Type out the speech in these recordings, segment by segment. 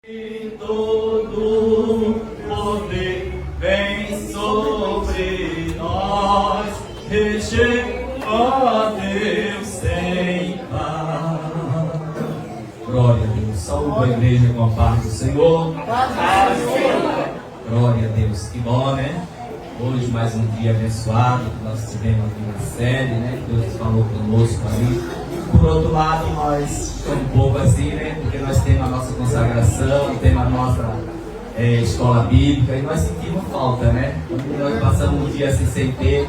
E todo poder vem sobre nós, ó Deus, sem par. Glória a Deus. Saúde a igreja com a paz do Senhor. Glória a Deus. Que bom, né? Hoje mais um dia abençoado que nós tivemos aqui na sede, né? Deus falou conosco ali. Por outro lado, nós estamos um pouco assim, né? Porque nós temos a nossa consagração, temos a nossa escola bíblica e nós sentimos falta, né? Nós passamos um dia assim sem ter,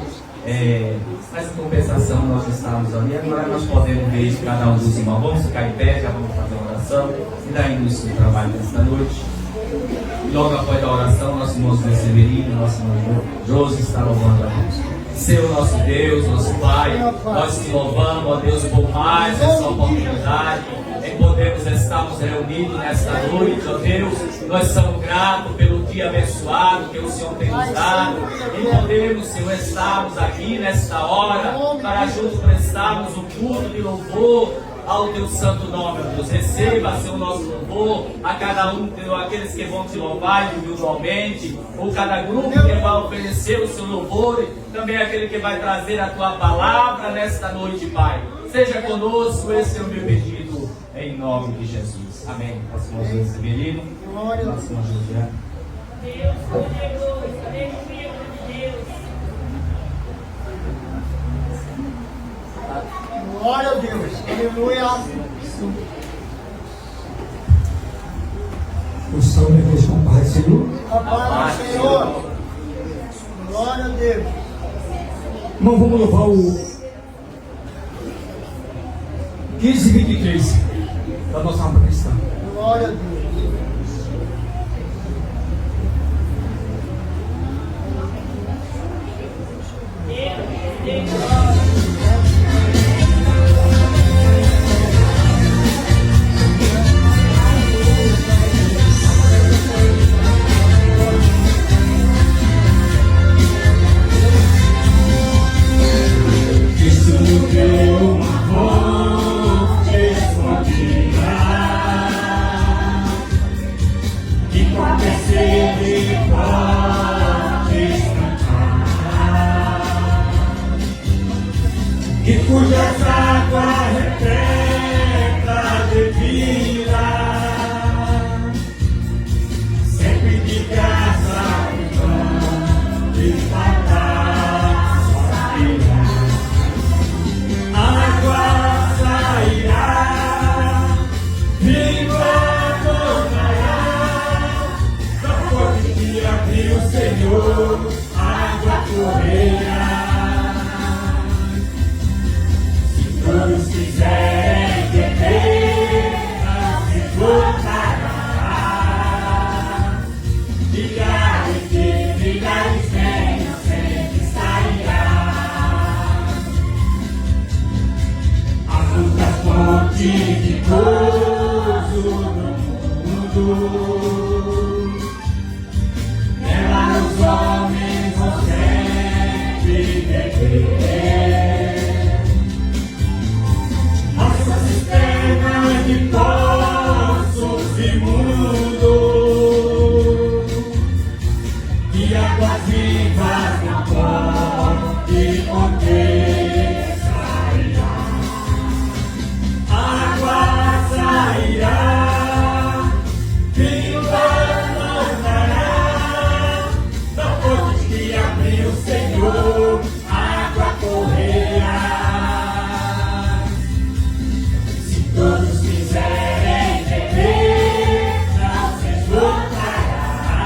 mas em compensação nós estamos ali. Agora nós podemos ver cada um dos irmãos. Vamos ficar em pé, já vamos fazer uma oração e dar início ao trabalho desta noite. Logo após a oração, nosso irmão Zé Severino, nosso irmão Josi está louvando a Deus. Senhor nosso Deus, nosso Pai, nós te louvamos, ó Deus, por mais essa oportunidade em podermos estarmos reunidos nesta noite, ó Deus. Nós somos gratos pelo dia abençoado que o Senhor tem nos dado, em podermos, Senhor, estarmos aqui nesta hora para juntos prestarmos o culto de louvor ao teu santo nome, ó Deus. Receba, Senhor, o nosso louvor a cada um, aqueles que vão te louvar individualmente, ou cada grupo que vai oferecer o seu louvor, e também aquele que vai trazer a tua palavra nesta noite, Pai. Seja conosco, esse é o meu pedido, em nome de Jesus. Amém. Nosso irmão José Severino, nosso irmão José. Deus poderoso, aleluia de Deus. Glória a Deus, aleluia. O salmo é com a paz do Senhor. A paz do Senhor. Glória a Deus. Irmão, vamos louvar o 15:23 da nossa alma cristã. Glória a Deus. Que cujas águas repletas de vida, sempre de graça e fatal sairá. A água sairá, viva tornará, da fonte que abriu o Senhor, a água correrá. Todos quiserem beber, não se voltará. Milhares venham, sempre sairá. A fruta fonte de gozo no mundo, nela os homens vão sempre beber. De poços imundos, e águas vivas não pode conter, sairá. Água sairá, viva tornará, da fonte que abriu o Senhor, água correrá. Todos quiserem beber, não se esgotará.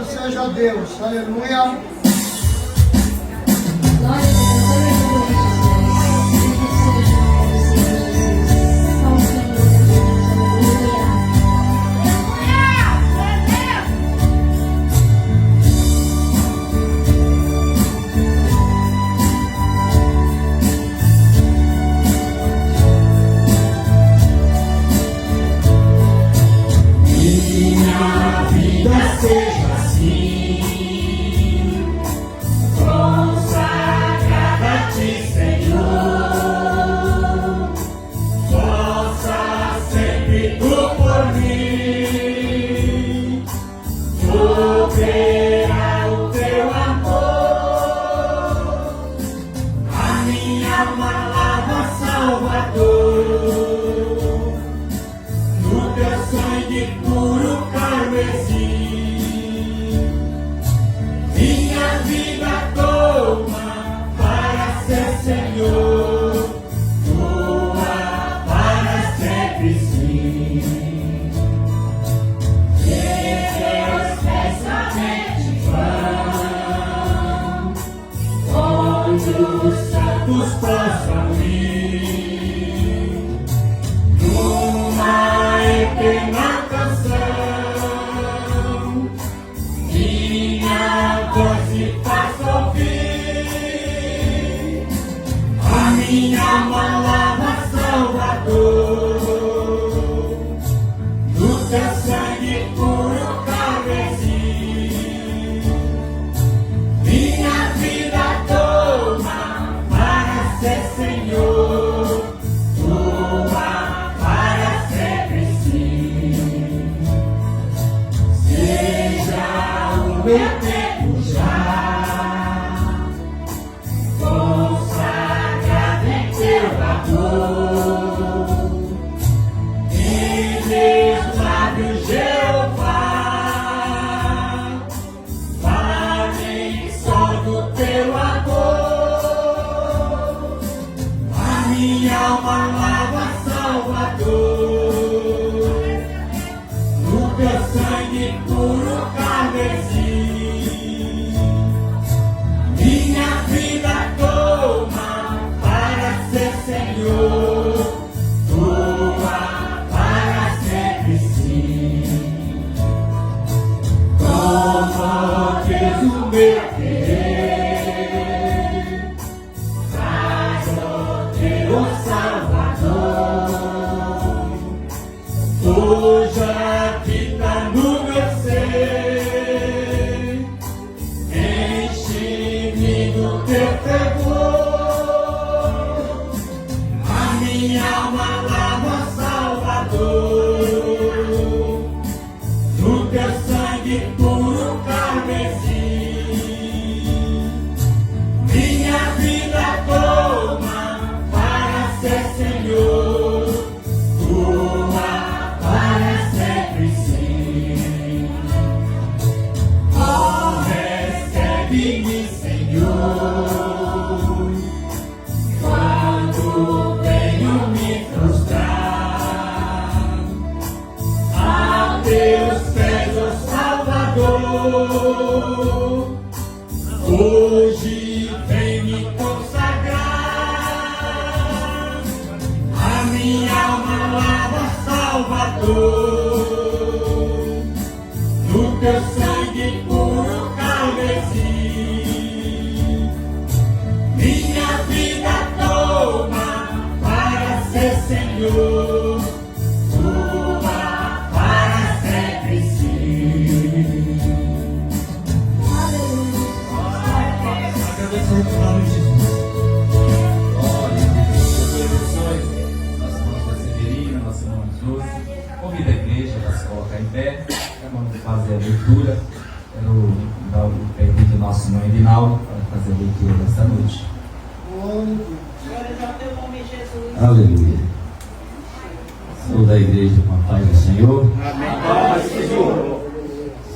seja Deus. Aleluia. Glória a Deus, minha vida seja assim, consagrada a ti, Senhor. Possa sempre tu por mim operar o teu amor. A minha alma lava, Salvador, no teu sangue puro carmesim. Minha vida toma para ser Senhor, tua para sempre sim. Teus pés somente vão onde os santos possam ir, numa eterna canção, minha voz se faz ouvir. A minha alma lava, Salvador, no teu sangue puro carmesim. Minha vida toma para ser Senhor, tua para sempre sim. Seja o meu tempo já consagrado em teu amor. Em meus lábios, Jeová, falem só do teu amor. A minha alma lava, Salvador, no teu sangue puro carmesim. Minha vida toma para ser Senhor, tua para sempre sim. Como Deus o meu querer, traz o teu Salvador, hoje habita no meu ser, enche-me do teu fervor. A minha alma lava, Salvador, no teu sangue puro carmesim. Minha vida toma para ser Senhor, tua para sempre sim. Oh, recebe-me, Senhor, quando venho me prostrar a teus pés, ó Salvador. Hoje vem me consagrar, a minha alma lava, Salvador, no teu sangue puro carmesim. Minha vida toma para ser Senhor, tua para sempre sim. Agradecer o nome de Jesus. Glória a Deus. Deus abençoe. Nossa irmã Severina, nossa irmã Júcia. Convida a igreja para se colocar em pé. Vamos fazer a leitura. Quero dar o pedido do nosso irmão Edinaldo para fazer a leitura desta noite. Glória a Deus. Aleluia. Sou da igreja com a paz do Senhor. Amém. Paz, Senhor.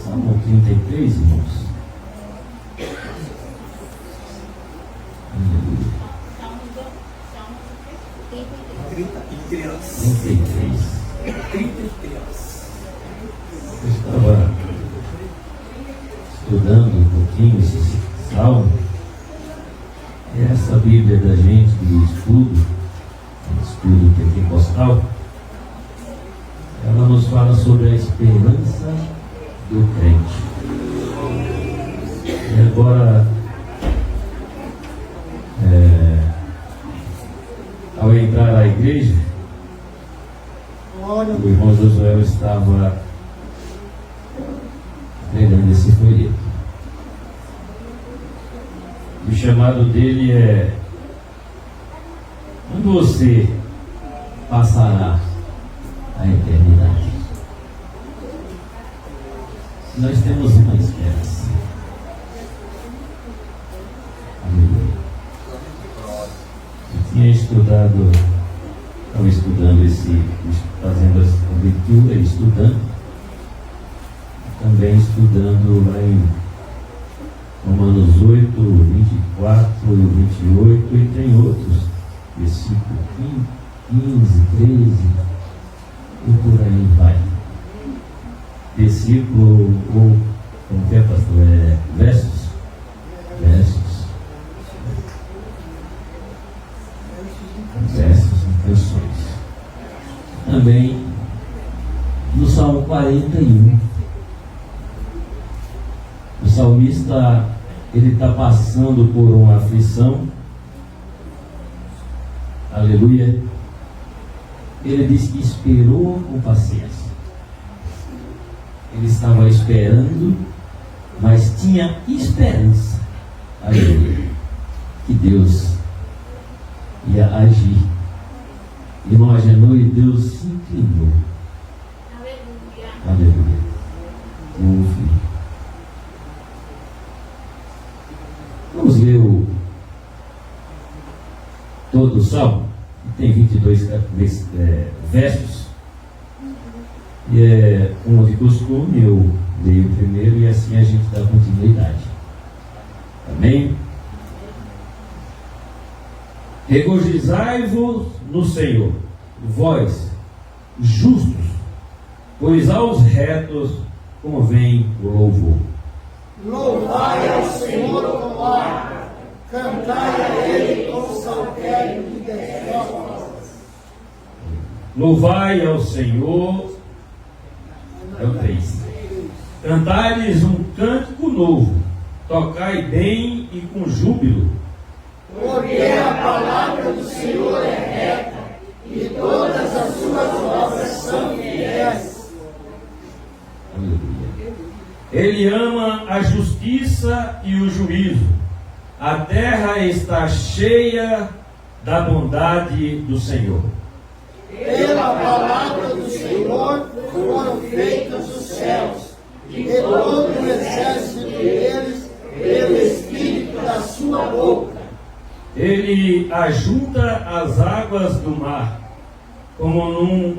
Salmo 33, irmãos. Aleluia. 33. Eu estava estudando um pouquinho esse salmo. Essa Bíblia da gente de estudo pentecostal, ela nos fala sobre a esperança do crente. E agora, ao entrar na igreja, o irmão Josué estava pregando esse folheto. E o chamado dele é: quando você passará a eternidade? Nós temos uma esperança. Aleluia. Eu tinha estudado, estava estudando fazendo a leitura, estudando, também estudando lá em Romanos 8, 24, 28, e tem outros, versículo 15, 13, e por aí vai. Versículo, ou como que é, pastor? Versos, intenções. Também no Salmo 41, o salmista, ele está passando por uma aflição. Aleluia. Ele diz que esperou com paciência. Ele estava esperando, mas tinha esperança. Aleluia. Que Deus ia agir. Irmão Agenor, e Deus se inclinou. Aleluia. Ouve. Vamos ler todo o salmo. Tem 22 versos. E como de costume, eu leio primeiro e assim a gente dá continuidade. Amém? Regozijai-vos no Senhor, vós justos, pois aos retos convém o louvor. Louvai ao Senhor com harpa, cantai a Ele com saltério de destroços. Louvai ao Senhor, é o 3. Cantai-lhes um cântico novo, tocai bem e com júbilo. Porque a palavra do Senhor é reta, e todas as suas obras são fiéis. Aleluia. Ele ama a justiça e o juízo. A terra está cheia da bondade do Senhor. Pela palavra do Senhor foram feitos os céus, e todo o exército deles pelo Espírito da sua boca. Ele ajunta as águas do mar, como num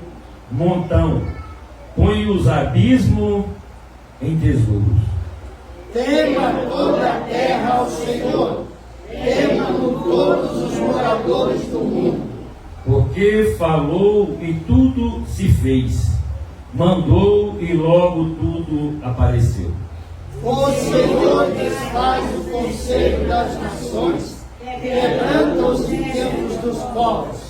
montão, põe os abismos em tesouros. Tema toda a terra ao Senhor, tema-no todos os moradores do mundo. Porque falou e tudo se fez, mandou e logo tudo apareceu. O Senhor desfaz o conselho das nações, quebranta os intentos dos povos.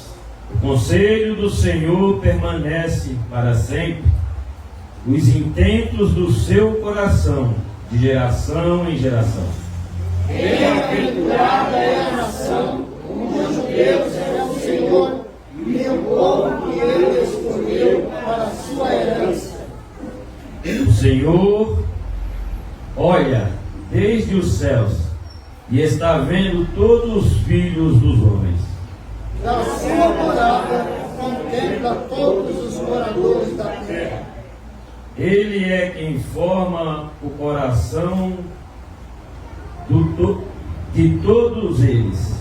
O conselho do Senhor permanece para sempre, os intentos do seu coração, de geração em geração. Bem-aventurada é a nação, cujo Deus é o Senhor, e o povo que Ele escolheu para a sua herança. O Senhor olha desde os céus e está vendo todos os filhos dos homens. Da sua morada contempla todos os moradores da terra. Ele é quem forma o coração de todos eles,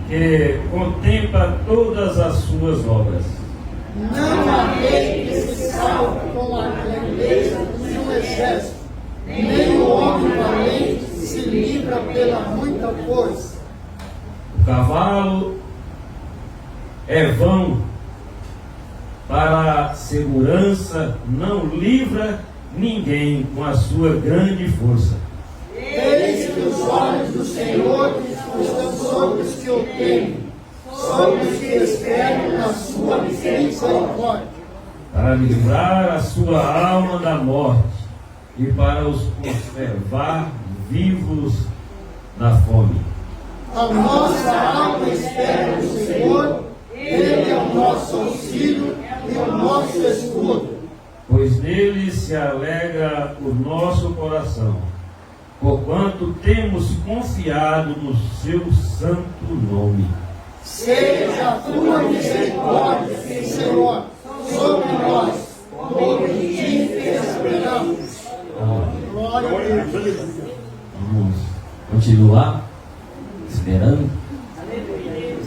que contempla todas as suas obras. Não há rei que se salve com a grandeza do seu exército, nem o homem valente se livra pela muita força. O cavalo é vão para a segurança, não livra ninguém com a sua grande força. Eis que os olhos do Senhor estão sobre os que o temem, sobre os que esperam na sua misericórdia, Para livrar a sua alma da morte e para os conservar vivos da fome. A nossa alma espera no Senhor, Ele é o nosso auxílio e o nosso escudo. Pois nele se alegra o nosso coração, porquanto temos confiado no seu santo nome. Seja a tua misericórdia, Senhor, sobre nós, como em ti esperamos. Glória a Deus. Vamos continuar esperando.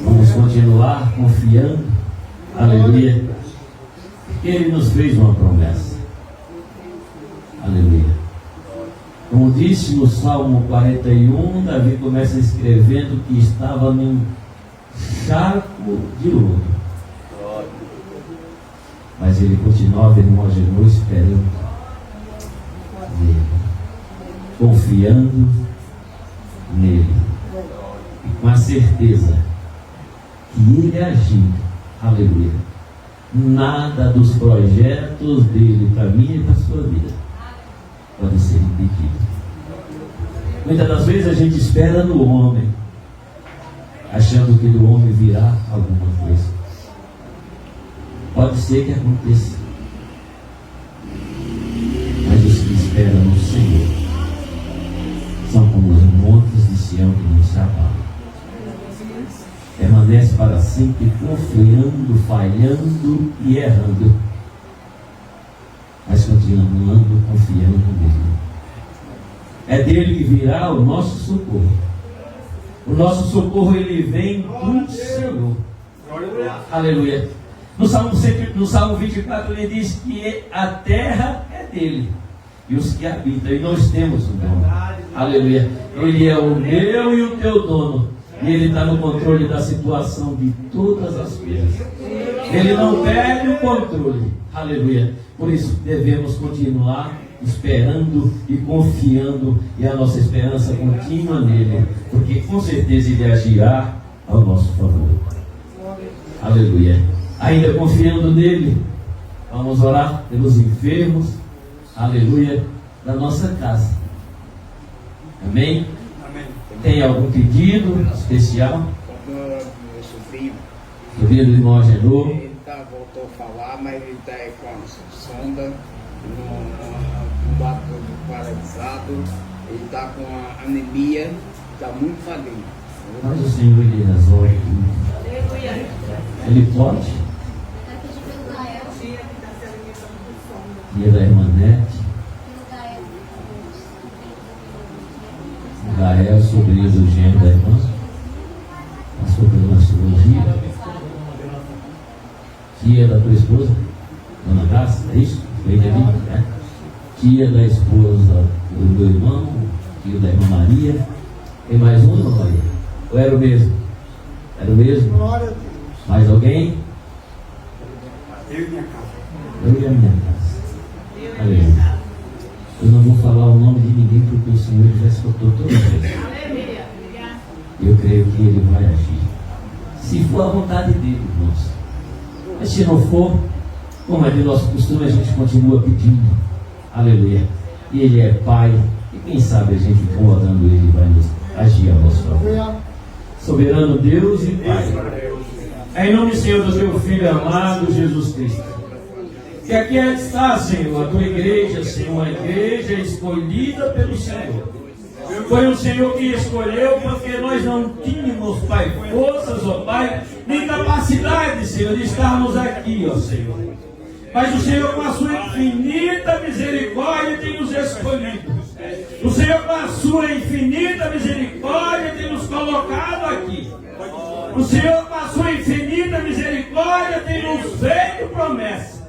Vamos continuar confiando. Aleluia. Porque Ele nos fez uma promessa. Aleluia. Como disse no Salmo 41, Davi começa escrevendo que estava num charco de lodo. Mas ele continuava, ele imaginou, esperando nele, confiando nele, e com a certeza que ele agindo, aleluia, nada dos projetos dele para mim e para a sua vida pode ser impedido. Muitas das vezes a gente espera no homem, achando que do homem virá alguma coisa. Pode ser que aconteça, mas os que esperam no Senhor são como os montes de Sião que não se abalam. Permanece para sempre confiando, falhando e errando, mas continuando confiando nele. É dele que virá o nosso socorro. O nosso socorro, ele vem do Senhor. Aleluia. No Salmo 24 ele diz que a terra é dele e os que habitam, e nós temos um dono. Aleluia. Ele é o meu e o teu dono, e ele está no controle da situação de todas as coisas. Ele não perde o controle. Aleluia. Por isso devemos continuar esperando e confiando, e a nossa esperança contínua nele, porque com certeza ele agirá ao nosso favor. Aleluia. Ainda confiando nele, vamos orar pelos enfermos, aleluia, da nossa casa. Amém? Amém. Tem algum pedido especial? Meu sobrinho, Sobrinho do irmão Agenor. ele voltou a falar, mas ele está com a sonda, no bato paralisado, ele está com a anemia, está muito magrinho. Mas o Senhor, ele resolve tudo. Aleluia. Ele pode. Dia da irmã Nete. O Gael, sobrinho do gêmeo da irmã, passou por uma cirurgia. Tia da tua esposa, Dona Graça, é isso? Foi ali, né? Tia da esposa do meu irmão, tio da irmã Maria. Tem mais um, irmã Maria? Ou era o mesmo? Era o mesmo? Glória a Deus. Mais alguém? Eu e minha casa. Eu e a minha casa. Aleluia. Eu não vou falar o nome de ninguém porque o Senhor já escutou todas as vezes. Aleluia. Eu creio que Ele vai agir. Se for a vontade dele, irmãos. Mas se não for, como é de nosso costume, a gente continua pedindo. Aleluia. E Ele é Pai. E quem sabe a gente incomodando Ele vai nos agir a nosso favor. Aleluia. Soberano Deus e Pai. É em nome, Senhor, do teu Filho amado, Jesus Cristo. Que aqui está, Senhor, a tua igreja, Senhor, uma igreja escolhida pelo Senhor. Foi o Senhor que escolheu, porque nós não tínhamos, Pai, forças, ó Pai, nem capacidade, Senhor, de estarmos aqui, ó Senhor. Mas o Senhor, com a sua infinita misericórdia, tem nos escolhido. O Senhor, com a sua infinita misericórdia, tem nos colocado aqui. O Senhor, com a sua infinita misericórdia, tem nos feito promessa.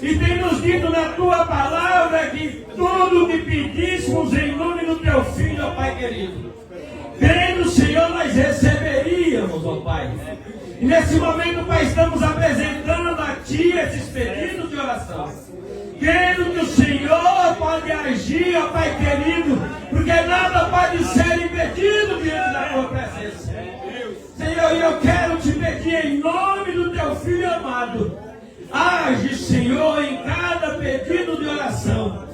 E tem nos dito na tua palavra que tudo que pedíssemos em nome do teu Filho, ó Pai querido, crendo, Senhor, nós receberíamos, ó Pai. E nesse momento, Pai, estamos apresentando a Ti esses pedidos de oração. crendo que o Senhor pode agir, ó Pai querido, porque nada pode ser impedido diante da tua presença. Senhor, eu quero te pedir em nome do teu Filho amado, age, Senhor, em cada pedido de oração.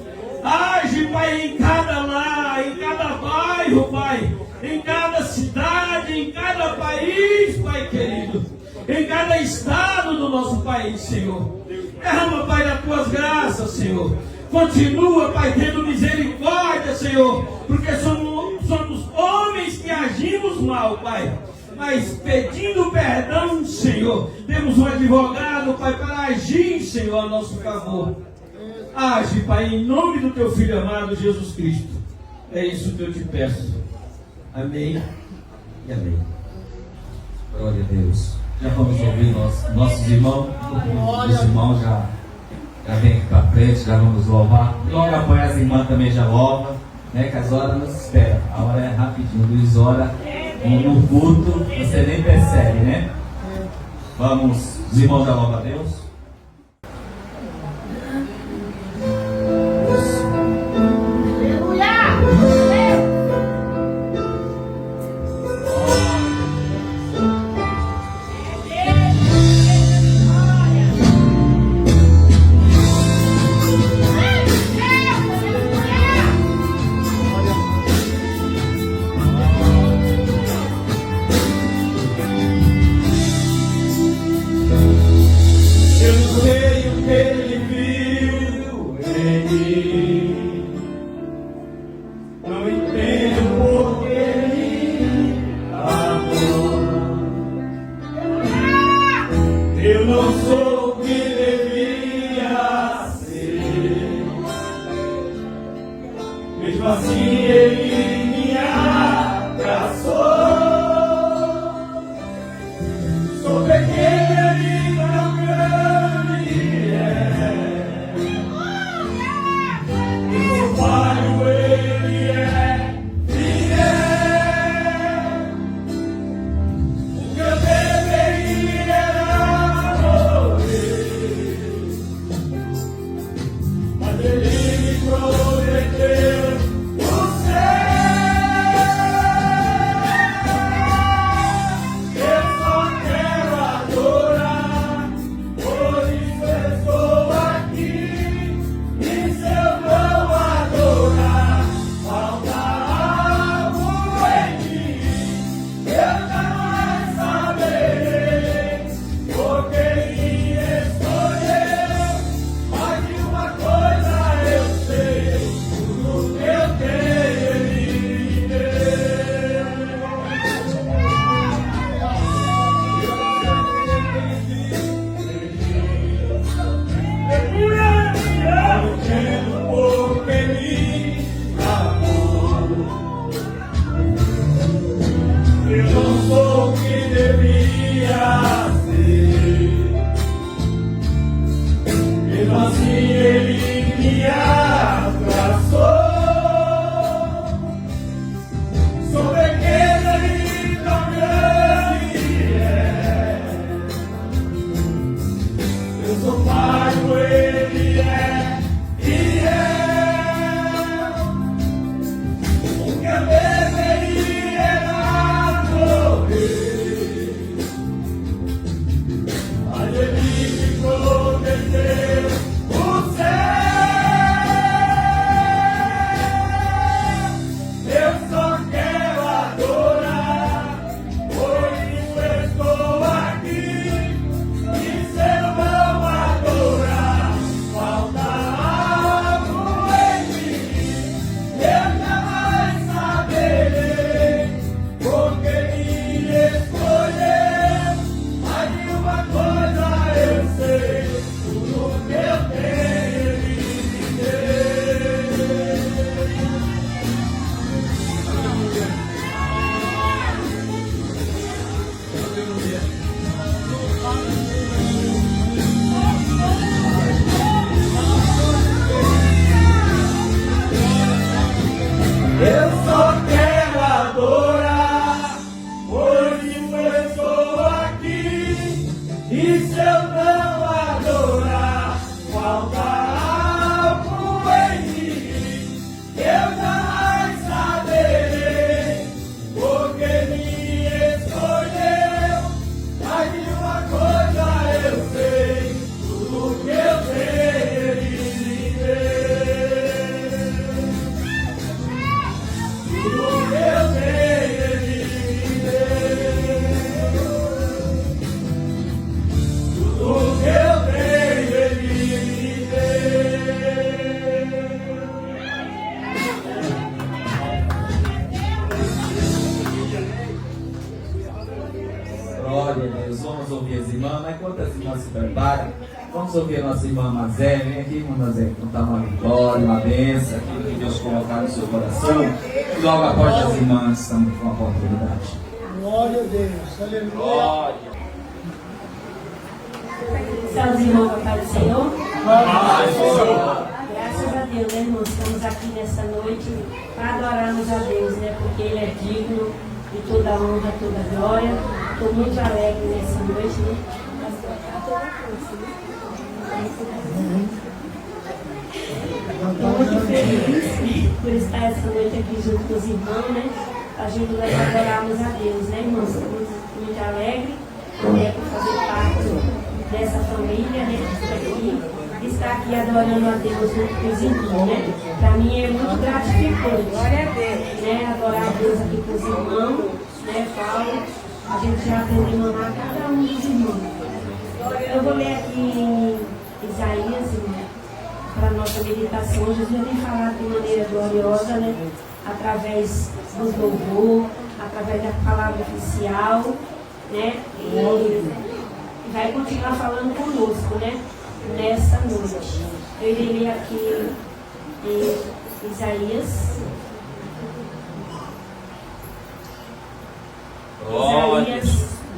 Age, Pai, em cada lar, em cada bairro, Pai, em cada cidade, em cada país, Pai querido, em cada estado do nosso país, Senhor. Derrama, Pai, das tuas graças, Senhor. Continua, Pai, tendo misericórdia, Senhor, porque somos homens que agimos mal, Pai, mas pedindo perdão, Senhor. Temos um advogado, Pai, para agir, Senhor, a nosso favor. Age, Pai, em nome do teu Filho amado, Jesus Cristo. É isso que eu te peço. Amém e amém. Glória a Deus. Já vamos ouvir nossos irmãos. Os irmãos já vêm aqui para frente, já vamos louvar. Logo após as irmãs também já louvam, né? Que as horas não se esperam. A hora é rapidinho. Luiz ora no culto, você nem percebe, né? Vamos, os irmãos já louvam a Deus. vamos ouvir as irmãs, mas enquanto as irmãs se preparam, vamos ouvir a nossa irmã Mazé. Vem aqui, irmã Mazé, contar uma vitória, uma bênção, aquilo que Deus colocar no seu coração. E logo após as irmãs, estamos com a oportunidade. Glória a Deus. Aleluia. Salve, irmão, Pai do Senhor. Glória Senhor. Graças a Deus, né, irmãos? Estamos aqui nessa noite para adorarmos a Deus, né? Porque Ele é digno de toda honra, toda glória. Estou muito alegre nessa noite, né? Estou muito feliz por estar essa noite aqui junto com os irmãos, né? Ajudando a adorarmos a Deus, né, irmãos? Estou muito alegre, né, por fazer parte dessa família, né? Estar aqui adorando a Deus junto com os irmãos, né? Para mim é muito gratificante. Glória a Deus. Né? Adorar a Deus aqui com os irmãos, né? Paulo, a gente já aprendeu a amar cada um dos irmãos. Eu vou ler aqui em Isaías, para a nossa meditação. Jesus já tem falado de maneira gloriosa, né? Através dos louvor, através da palavra oficial, né? E vai continuar falando conosco, né? Nessa noite. Eu irei ler aqui em Isaías. Isaías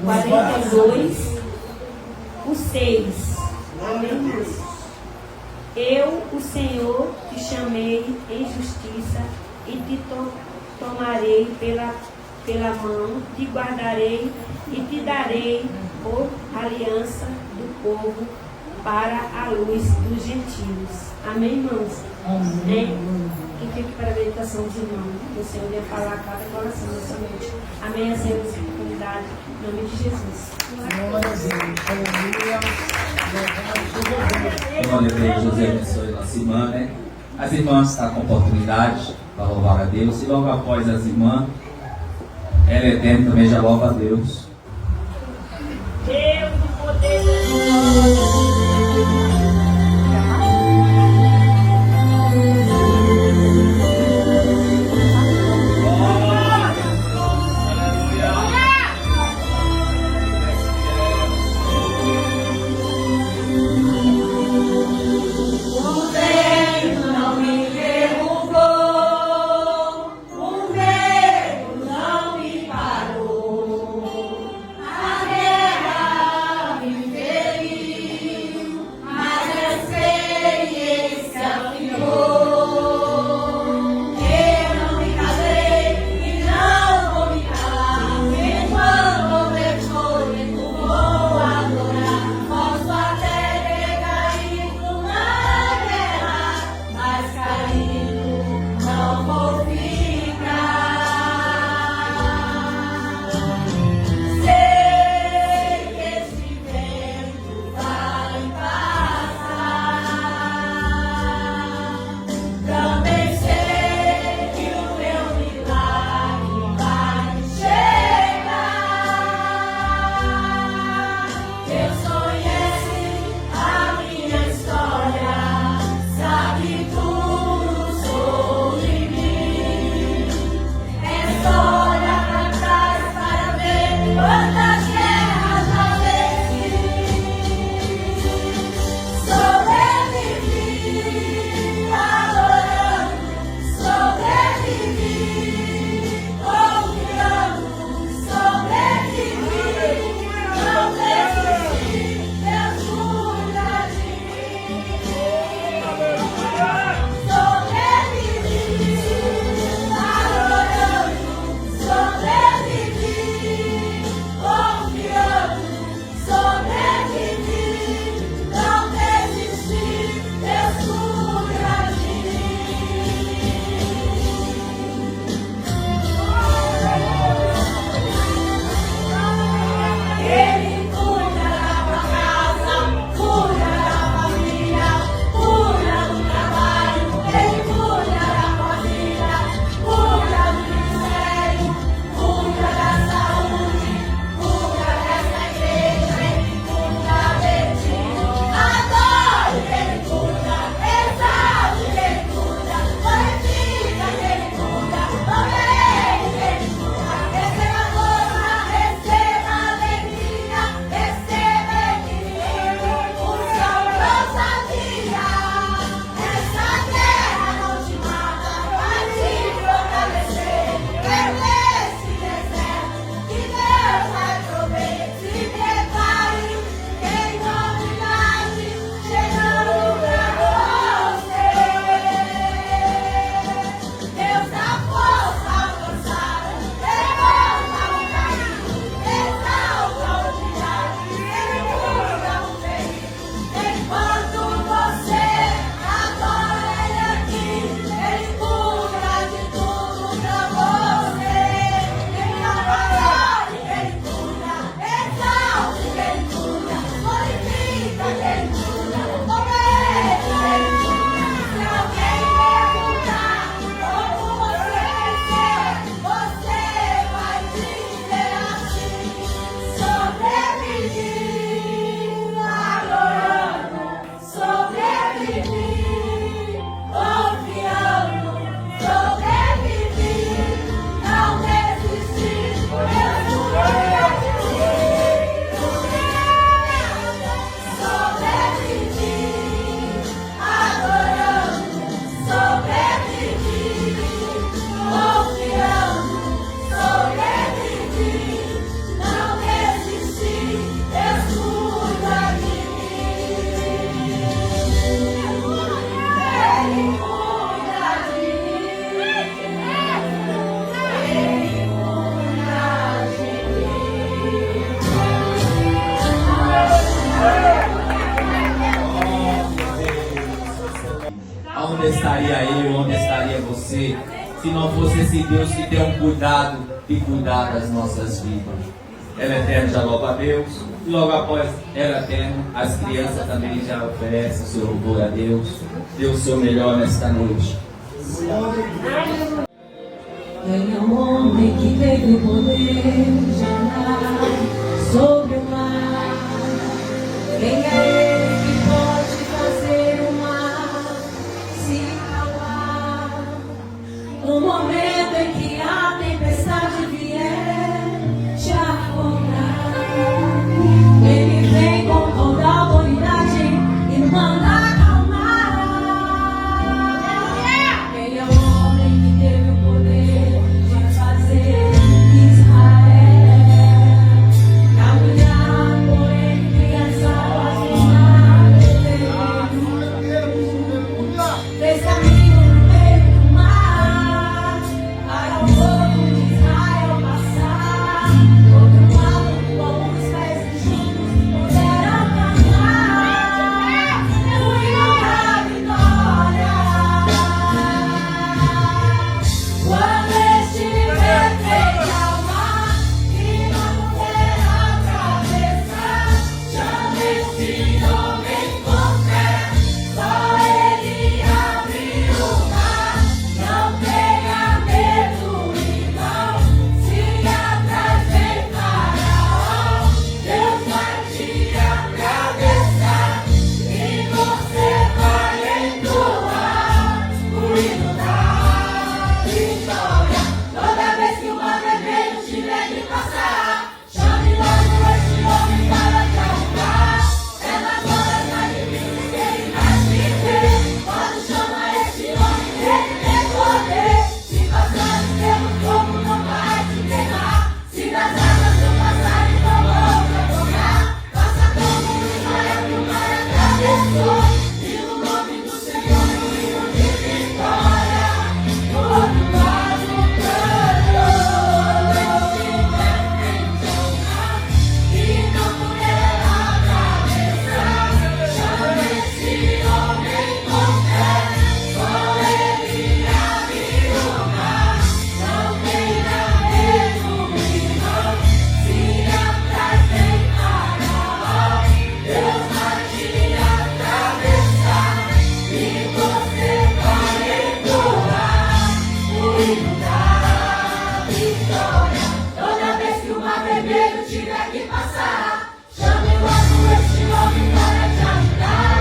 42, o 6. Amém. Eu, o Senhor, te chamei em justiça e te tomarei pela mão, te guardarei e te darei por aliança do povo para a luz dos gentios. Amém, irmãos? Amém. E fique para a meditação dos irmãos. O Senhor vai falar a cada coração nessa noite. Amém. Essa é a nossa oportunidade. Em nome de Jesus. Glória a Deus. Aleluia. Glória a Deus, Deus abençoe nossa irmã, né? As irmãs estão com oportunidade para louvar a Deus. E logo após as irmãs, ela é eterna também já louva a Deus. Deus do poder. Feliz. se não fosse esse Deus que tem um cuidado e cuidar das nossas vidas. Ela Eterno já louva a Deus, e logo após Ela Eterno, as crianças também já oferecem o seu louvor a Deus. Dê o seu melhor nesta noite. Quem é o homem que teve o poder de andar sobre o mar? Quem é ele que pode fazer o mar se calar? No momento em que a tempestade vier te afogar, ele vem com toda a autoridade e manda acalmar. Quem é o homem que teve o poder de fazer Israel caminhar por entre as águas do mar vermelho? Fez caminho no meio do mar para o povo de Israel passar. Do outro lado, com os pés juntos, puderam caminhar. O hino da vitória. Quando estiver feito ao mar e não puder atravessar, chame esse homem com fé, só ele abre o mar. Não tenha medo, irmão, se atrás vem Faraó, Deus vai te atravessar e você vai entoar o hino da vitória. Toda vez que o mar vermelho tiver que passar, chame logo esse homem para te ajudar. É nas horas mais difíceis que ele vai te ver. Pode chamar esse homem, ele tem poder. Se passar pelo fogo, não vai te queimar. Se das águas não passarem, não vão te afogar. Faça como Israel que o mar atravessou, e no nome do Senhor o hino de vitória. Do outro lado e não puder atravessar, chame esse homem com fé, só ele abre o mar. Não tenha medo, irmão, se atrás vem Faraó, Deus vai te atravessar e você vai entoar o hino da vitória. Toda vez que o mar vermelho tiver que passar, chame logo esse homem para te ajudar.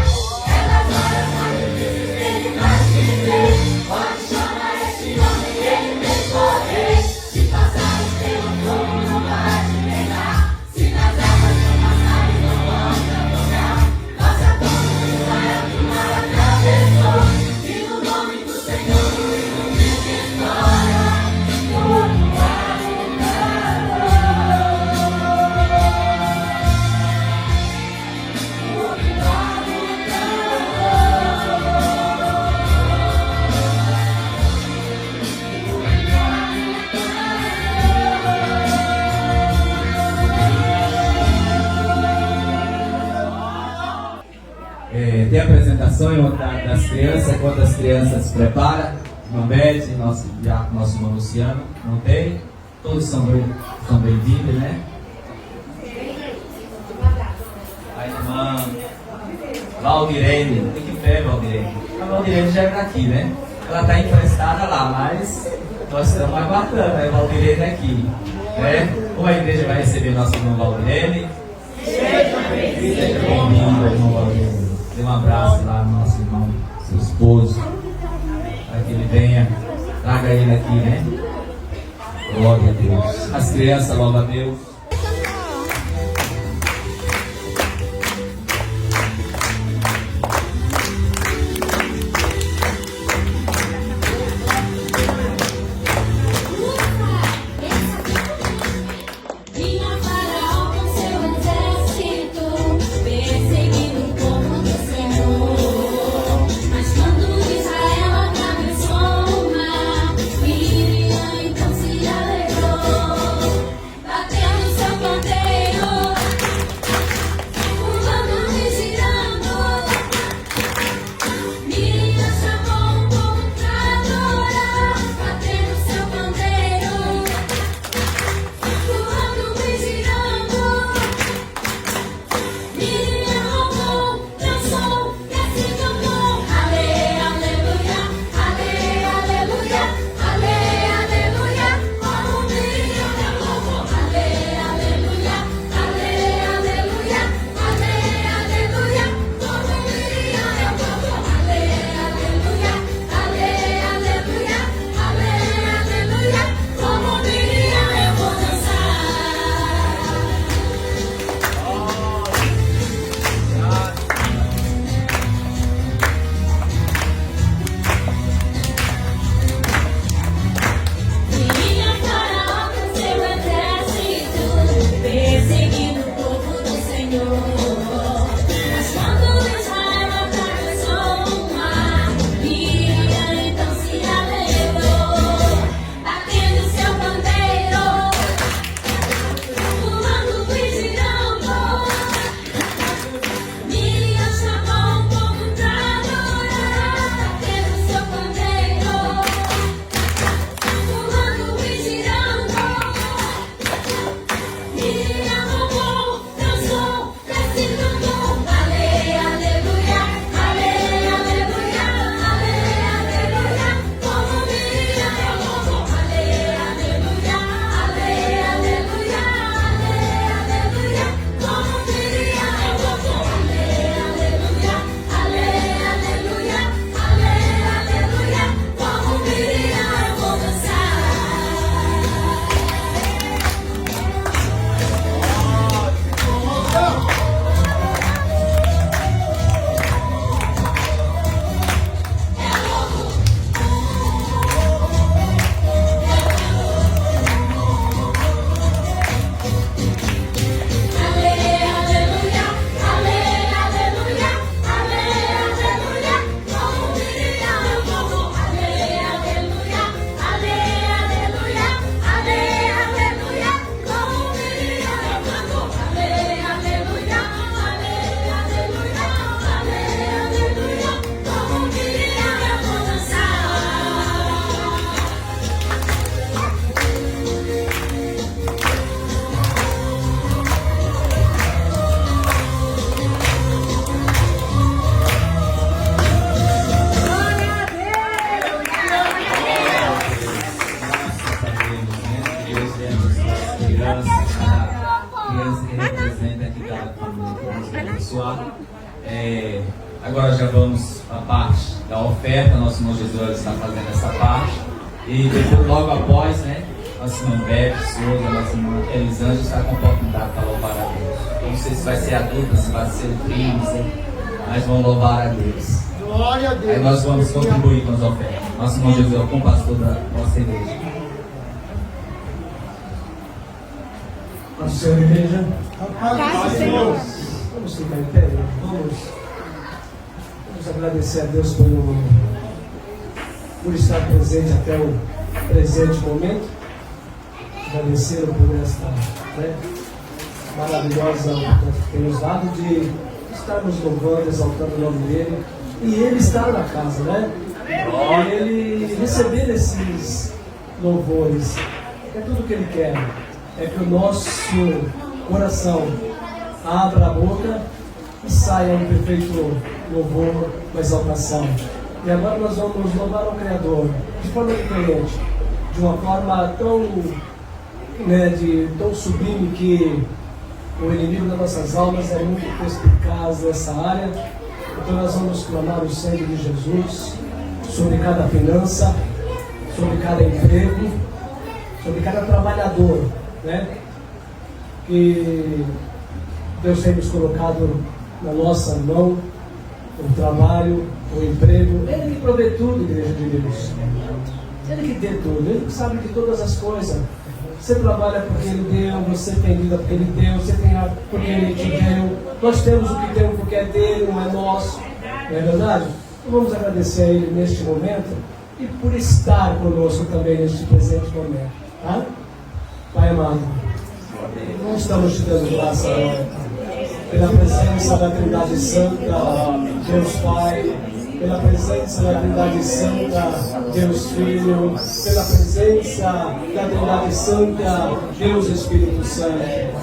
É nas horas mais difíceis que ele vai te ver. Pode chamar esse homem, ele tem poder. Se passares pelo fogo, não vai te pegar. Se nas águas não passarem, não vão te afogar. Faça como Israel que o mar atravessou, e no nome do Senhor o hino de vitória. Do outro lado Tem a apresentação em outra das crianças, enquanto as crianças se preparam. Irmão Bete, nosso irmão Luciano, não tem? Todos são bem-vindos, né? A irmã Valdirene, tem que pé, Valdirene. A Valdirene já é daqui, né? Ela está emprestada lá, mas nós estamos aguardando a Valdirene aqui, né? Como a igreja vai receber nosso irmão Valdirene? Seja bem-vindo, irmão Valdirene. Dê um abraço lá no nosso irmão, seu esposo, para que ele venha, traga ele aqui, né? Glória a Deus. As crianças, louvam a Deus. Vinha Faraó com seu exército, perseguindo o povo do Senhor. Mas quando Israel atravessou o mar, Miriam então se alegrou, batendo cada criança que representa aqui cada família que Deus vai abençoar. Agora já vamos à parte da oferta. Nosso irmão Jesus está fazendo essa parte. E depois, logo após, né, nossa irmã Beth Souza, nossa irmã Elisângela está com a oportunidade para louvar a Deus. Não sei se vai ser adulta, se vai ser primo, mas vão louvar a Deus. Glória a Deus. Aí nós vamos contribuir com as ofertas. Nosso irmão Jesus é o pastor da nossa igreja. Nossa Senhora Igreja, Paz do Senhor. vamos ficar em pé, vamos agradecer a Deus por estar presente até o presente momento, agradecê-lo por esta maravilhosa oportunidade que tem nos dado de estarmos louvando, exaltando o nome dele, e ele estar na casa, né? E ele receber esses louvores, é tudo que ele quer. É que o nosso coração abra a boca e saia um perfeito louvor, uma exaltação. E agora nós vamos louvar o Criador de forma diferente, de uma forma tão sublime que o inimigo das nossas almas é muito perspicaz nessa área. Então nós vamos clamar o sangue de Jesus sobre cada finança, sobre cada emprego, sobre cada trabalhador, que Deus tem nos colocado na nossa mão, o trabalho, o emprego. Ele que provê tudo, igreja de Deus. Ele que dê tudo, ele que sabe de todas as coisas. Você trabalha porque ele deu, você tem vida porque ele deu, você tem arte porque ele te deu. Nós temos o que temos porque é dele, não é nosso. Não é verdade? Então vamos agradecer a ele neste momento e por estar conosco também neste presente momento. Tá? Pai amado, nós estamos te dando graça agora pela presença da Trindade Santa, Deus Pai, pela presença da Trindade Santa, Deus Filho, pela presença da Trindade Santa, Deus Espírito Santo,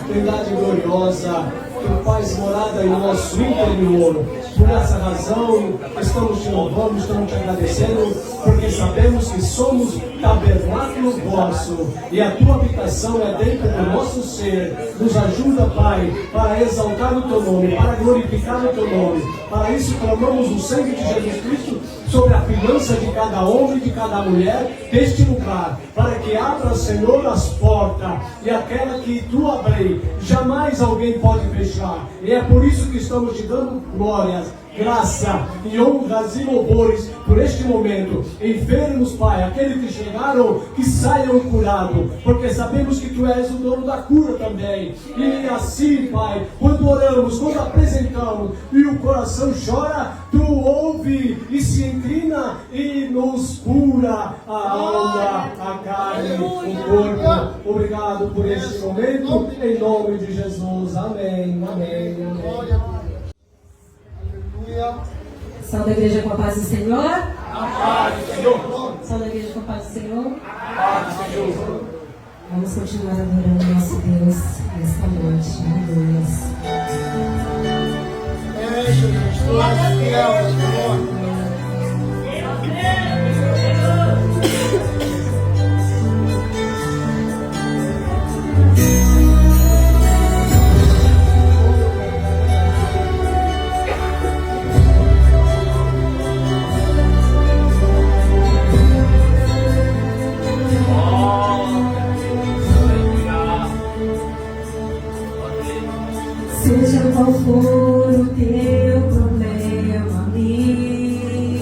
Trindade gloriosa, que faz morada em nosso interior. Por essa razão, estamos te louvando, estamos te agradecendo, porque sabemos que somos tabernáculo vosso, e a tua habitação é dentro do nosso ser. Nos ajuda, Pai, para exaltar o teu nome, para glorificar o teu nome. Para isso clamamos o sangue de Jesus Cristo sobre a finança de cada homem e de cada mulher deste lugar, para que abra, Senhor, as portas, e aquela que tu abrei, jamais alguém pode fechar. E é por isso que estamos te dando glórias, graça e honras e louvores por este momento. Enfermos, Pai, aqueles que chegaram, que saiam curados, porque sabemos que tu és o dono da cura também. E assim, Pai, quando oramos, quando apresentamos e o coração chora, tu ouve e se inclina e nos cura a alma, a carne, o corpo. Obrigado por este momento, em nome de Jesus. Amém, amém, amém. Salve a igreja com a paz do Senhor. A paz do Senhor. Salve a igreja com a paz do Senhor. A paz do Senhor. Vamos continuar adorando nosso Deus nesta noite. Aleluia. Jesus, tu és fiel, Senhor. Seja qual for o teu problema, amigo,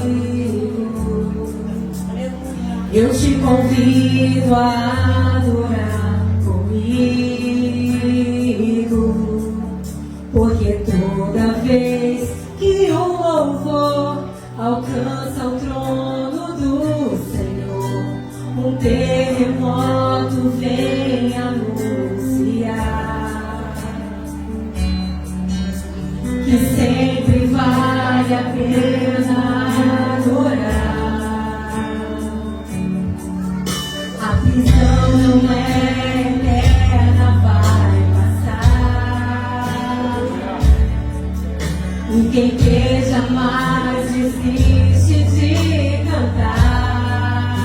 eu te convido a adorar comigo, porque toda vez que o louvor alcança o trono do Senhor, um terremoto vem anunciar que sempre vale a pena adorar. A prisão não é eterna, vai passar. E quem quer jamais desiste de cantar,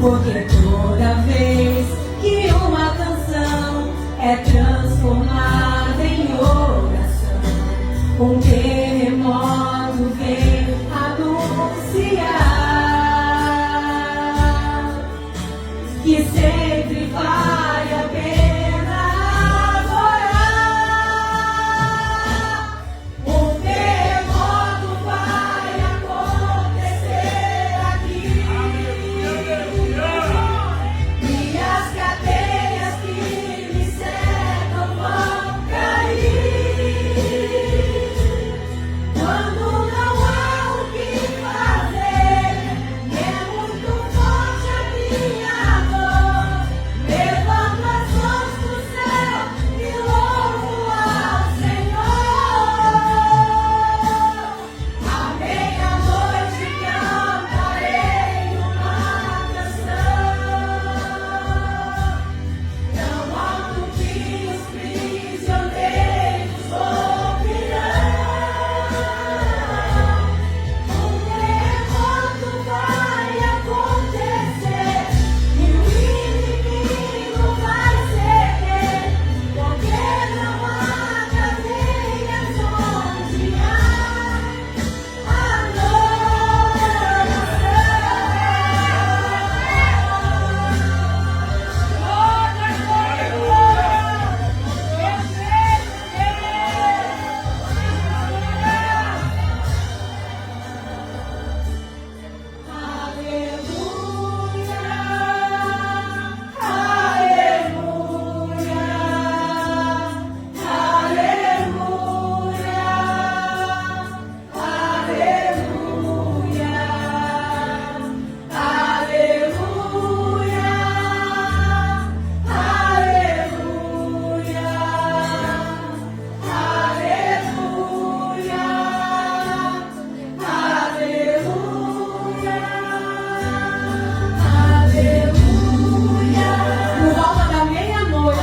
porque toda vez que é transformada em oração. Um terremoto vem anunciar que sempre vale a pena adorar. Um terremoto vai acontecer aqui. E as cadeias que me cercam vão cair. Quando não há o que fazer, é muito forte a minha dor. Levanto as mãos pro céu e louvo ao Senhor. À meia-noite cantarei uma canção, tão alto que os prisioneiros ouvirão. Um terremoto vai acontecer e o inimigo vai ceder, porque não há cadeias onde há por volta da meia-noite,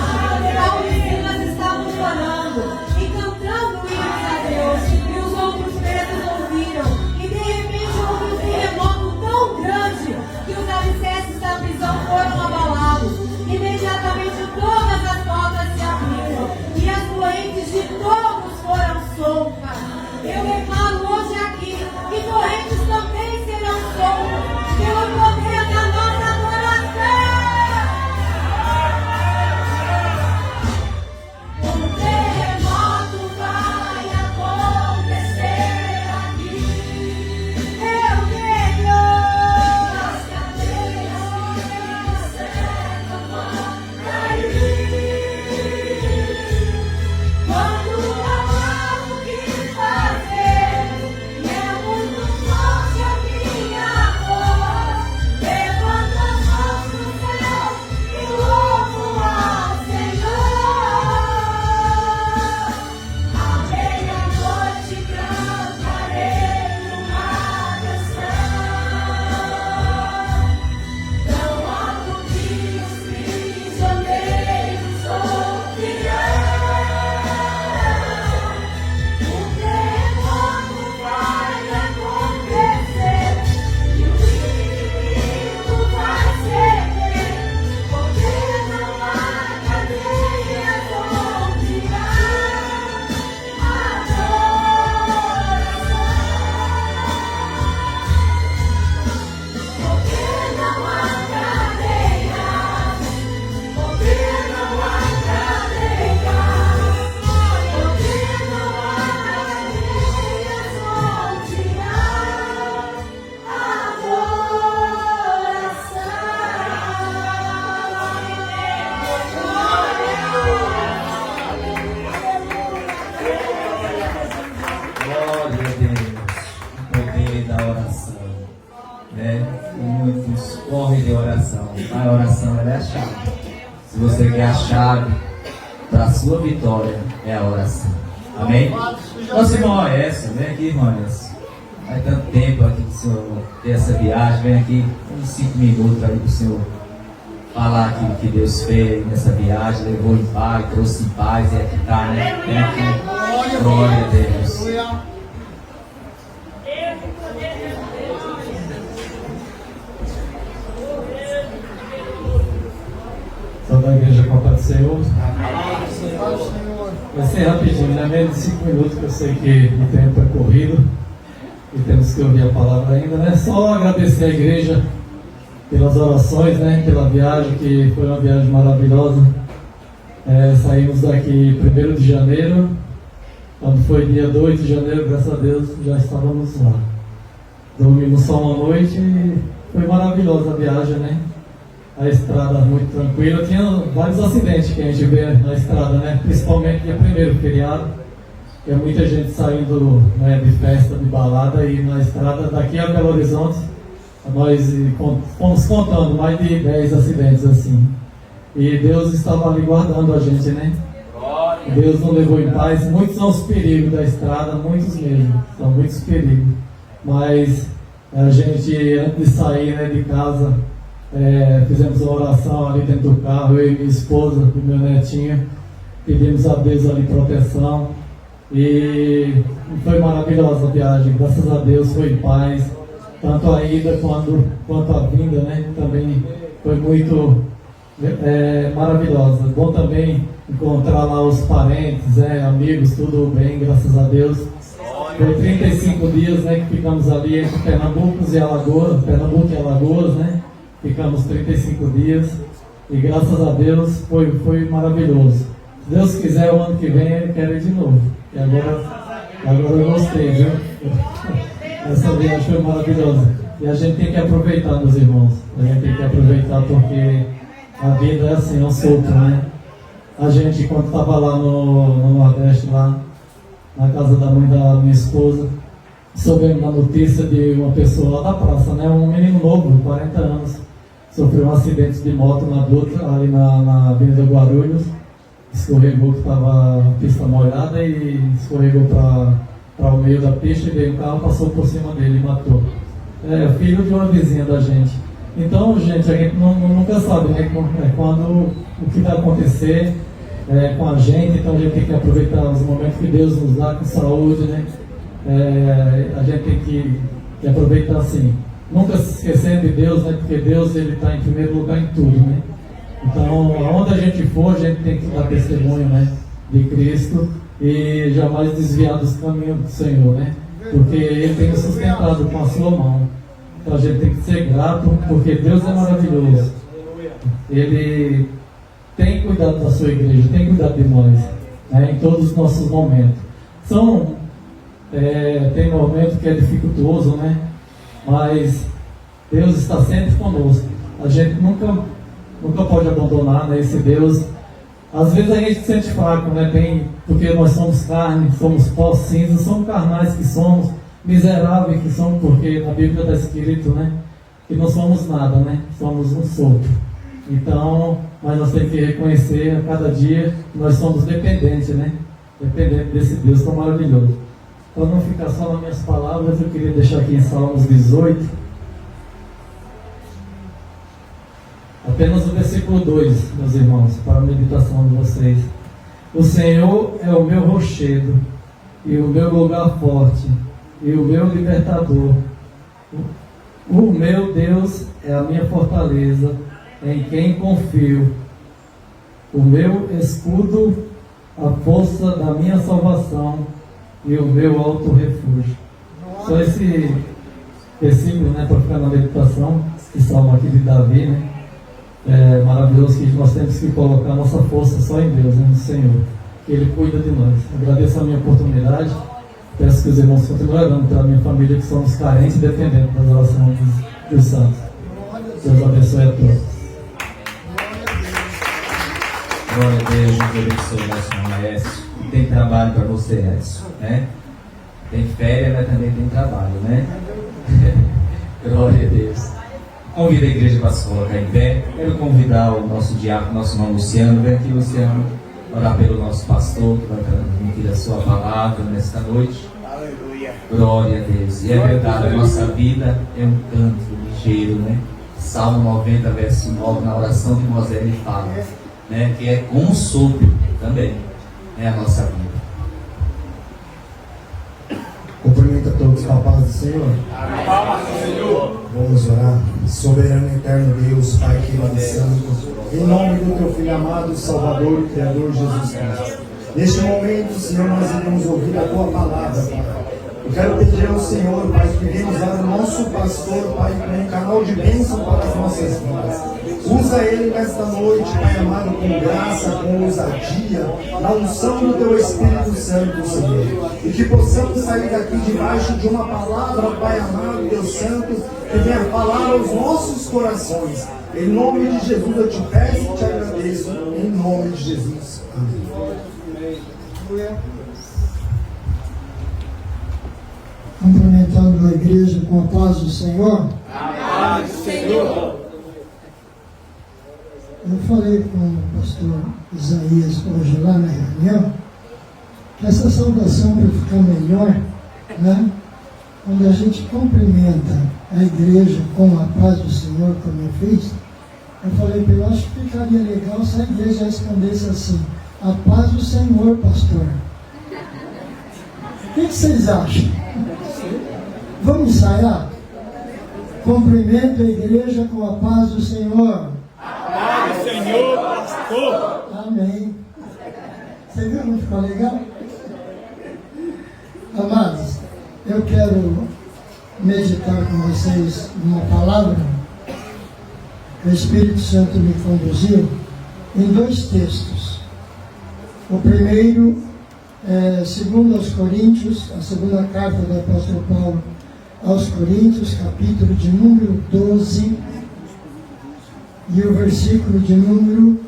Paulo e Silas estavam chorando e cantando hinos a Deus, e os outros presos ouviram, e de repente houve um terremoto tão grande que os alicerces da prisão foram abalados. Imediatamente todas as portas se abriram e as correntes de todos foram soltas. Eu declaro hoje aqui que correntes também serão soltas pelo poder da nossa adoração. Um terremoto vai acontecer aqui. Eu creio. As cadeias que me cercam vão cair. Quando não há o que fazer, e é muito forte a minha voz, levanto as mãos pro céu e louvo ao Senhor. À meia-noite cantarei uma canção, tão alto que os prisioneiros ouvirão. Um terremoto vai acontecer e o inimigo vai ceder, porque não há cadeias onde há adoração. Porque não há cadeias, porque não há cadeias, porque não há cadeias onde há Glória a Deus, o poder da oração, né? E muitos correm de oração, mas a oração ela é a chave. Se você quer a chave para a sua vitória, é a oração. Amém? Nossa irmã essa, vem aqui, irmã essa. Faz tanto tempo aqui que o senhor ter essa viagem, vem aqui uns 5 minutos aí para o senhor falar aquilo que Deus fez nessa viagem, levou em paz, trouxe em paz, e aqui está, né? Vem aqui. Glória a Deus. Só da igreja Copa do Senhor. Vai ser rapidinho, né? Menos de 5 minutos, que eu sei que o tempo é corrido e temos que ouvir a palavra ainda, né? Só agradecer à igreja pelas orações, né? Pela viagem, que foi uma viagem maravilhosa. Saímos daqui 1º de janeiro, quando foi dia 2 de janeiro, graças a Deus, já estávamos lá. Dormimos só uma noite e foi maravilhosa a viagem, né? A estrada muito tranquila. Tinha vários acidentes que a gente vê na estrada, né? Principalmente dia 1º, feriado. Tinha muita gente saindo, né, de festa, de balada, e na estrada daqui a Belo Horizonte nós fomos contando mais de 10 acidentes assim. E Deus estava ali guardando a gente, né? Deus nos levou em paz. Muitos são os perigos da estrada, muitos mesmo. São muitos perigos. Mas a gente, antes de sair, né, de casa, fizemos uma oração ali dentro do carro, eu e minha esposa e meu netinho. Pedimos a Deus ali proteção. E foi maravilhosa a viagem. Graças a Deus foi em paz. Tanto a ida quanto a vinda, né? Também foi muito maravilhosa. Bom também encontrar lá os parentes, amigos, tudo bem, graças a Deus. Foi 35 dias, né, que ficamos ali entre Pernambuco e Alagoas, né? Ficamos 35 dias e graças a Deus foi maravilhoso. Se Deus quiser, o ano que vem eu quero ir de novo. E agora eu gostei, viu? Essa viagem foi maravilhosa. E a gente tem que aproveitar, meus irmãos. A gente tem que aproveitar porque a vida é assim, é um sopro, né? A gente, quando estava lá no Nordeste, lá na casa da mãe da minha esposa, soubemos da notícia de uma pessoa lá da praça, né? Um menino novo, 40 anos, sofreu um acidente de moto na Dutra, ali na Avenida Guarulhos, escorregou, que estava a pista molhada, e escorregou para o meio da pista, e veio um carro, passou por cima dele e matou. Filho de uma vizinha da gente. Então, gente, a gente nunca sabe, né, quando o que vai acontecer com a gente. Então a gente tem que aproveitar os momentos que Deus nos dá com saúde, né? A gente tem que aproveitar assim, nunca se esquecendo de Deus, né? Porque Deus, ele está em primeiro lugar em tudo, né? Então, aonde a gente for, a gente tem que dar testemunho, né, de Cristo, e jamais desviar dos caminhos do Senhor, né? Porque Ele tem nos sustentado com a sua mão. Então a gente tem que ser grato, porque Deus é maravilhoso. Ele tem cuidado da sua igreja, tem cuidado de nós, né, em todos os nossos momentos. Tem momentos que é dificultoso, né? Mas Deus está sempre conosco. A gente nunca pode abandonar, né, esse Deus. Às vezes a gente se sente fraco, né? Porque nós somos carne, somos pó, cinza, somos carnais que somos, miseráveis que somos, porque na Bíblia está escrito, né, que não somos nada, né? Somos um sopro. Então, mas nós temos que reconhecer a cada dia que nós somos dependentes, né? Dependentes desse Deus tão maravilhoso. Para não ficar só nas minhas palavras, eu queria deixar aqui em Salmos 18, apenas o versículo 2, meus irmãos, para a meditação de vocês. O Senhor é o meu rochedo, e o meu lugar forte, e o meu libertador. O meu Deus é a minha fortaleza, em quem confio, o meu escudo, a força da minha salvação e o meu alto refúgio. Só esse versículo, né, para ficar na meditação, esse salmo aqui de Davi, né? É maravilhoso que nós temos que colocar nossa força só em Deus, né, no Senhor, que Ele cuida de nós. Agradeço a minha oportunidade, peço que os irmãos continuem orando pela minha família, que somos carentes, dependendo das orações dos santos. Deus abençoe a todos. Glória a Deus, Deus abençoe nosso irmão Écio. Tem trabalho para você, Écio, né? Tem férias, mas também tem trabalho, né? Glória a Deus. Convido a igreja para se colocar em pé. Quero convidar o nosso diácono, nosso irmão Luciano. Vem aqui, Luciano, orar pelo nosso pastor, que vai transmitir a sua palavra nesta noite. Aleluia. Glória a Deus. E é verdade, a nossa vida é um canto ligeiro, né? Salmo 90, verso 9, na oração de Moisés, ele fala, né, que é com um sopro também, né, a nossa vida. Cumprimento a todos com a paz do Senhor. Amém. Vamos orar. Soberano e eterno Deus, Pai querido e santo, em nome do Teu Filho amado, Salvador e Criador Jesus Cristo. Neste momento, Senhor, nós iremos ouvir a Tua palavra, Pai. Eu quero pedir ao Senhor, Pai, que venha usar o nosso pastor, Pai, como um canal de bênção para as nossas vidas. Usa ele nesta noite, Pai amado, com graça, com ousadia, na unção do Teu Espírito Santo, Senhor. E que possamos sair daqui debaixo de uma palavra, Pai amado, Deus Santo, que venha falar aos nossos corações. Em nome de Jesus eu te peço e te agradeço. Em nome de Jesus. Amém. Cumprimentando a igreja com a paz do Senhor. A paz do Senhor. Eu falei com o pastor Isaías hoje lá na reunião que essa saudação, para ficar melhor, né? Quando a gente cumprimenta a igreja com a paz do Senhor, como eu fiz, eu falei para ele, acho que ficaria legal se a igreja respondesse assim: a paz do Senhor, pastor. O que vocês acham? Vamos ensaiar? Cumprimento a igreja com a paz do Senhor. A paz do Senhor, pastor. Amém. Você viu como ficou legal? Amados, eu quero meditar com vocês uma palavra que o Espírito Santo me conduziu em 2 textos. O primeiro é 2 Coríntios, a segunda carta do apóstolo Paulo aos Coríntios, capítulo de número 12 e o versículo de número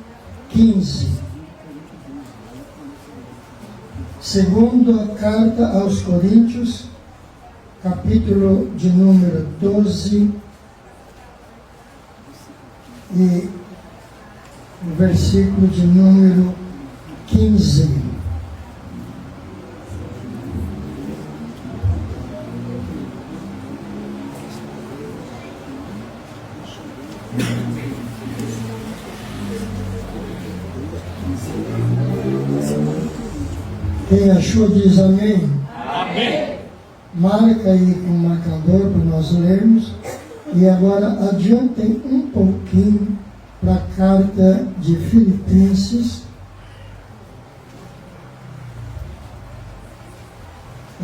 15. Segunda carta aos Coríntios, capítulo de número 12 e o versículo de número 15. Quem achou diz amém. Amém. Marca aí com o marcador para nós lermos. E agora adiantem um pouquinho para a carta de Filipenses.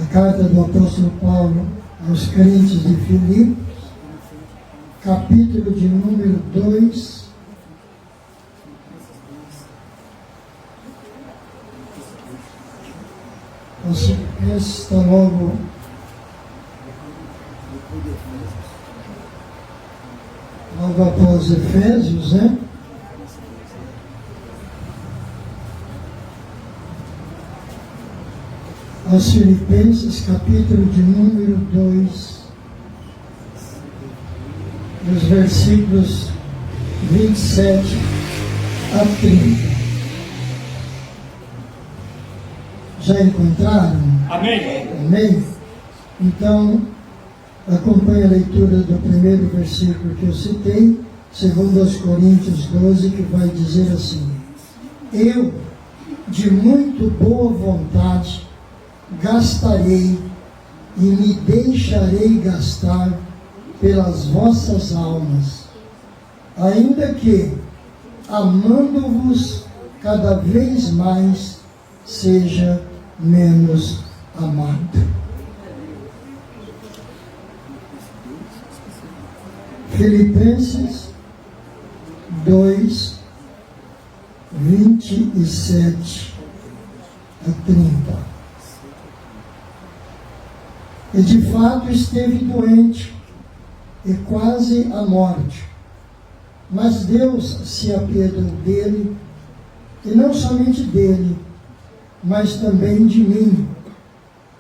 A carta do apóstolo Paulo aos crentes de Filipos, capítulo de número 2. Você está logo após Efésios, né? Aos Filipenses, capítulo de número 2, os versículos 27 a 30. Já encontraram? Amém. Amém? Então, acompanhe a leitura do primeiro versículo que eu citei, 2 Coríntios 12, que vai dizer assim: eu, de muito boa vontade, gastarei e me deixarei gastar pelas vossas almas, ainda que, amando-vos cada vez mais, seja menos amado. Filipenses 2, 27 a 30. E de fato esteve doente e quase à morte, mas Deus se apiedou dele, e não somente dele, mas também de mim,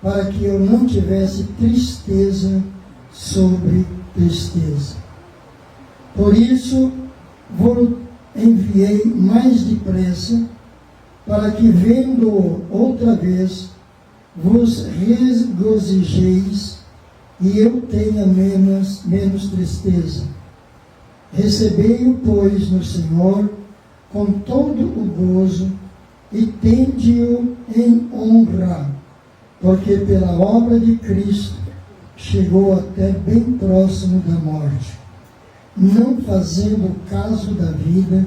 para que eu não tivesse tristeza sobre tristeza. Por isso, vou enviei mais depressa, para que, vendo-o outra vez, vos regozijeis e eu tenha menos tristeza. Recebei-o, pois, no Senhor com todo o gozo e tende-o em honra, porque pela obra de Cristo chegou até bem próximo da morte, não fazendo caso da vida,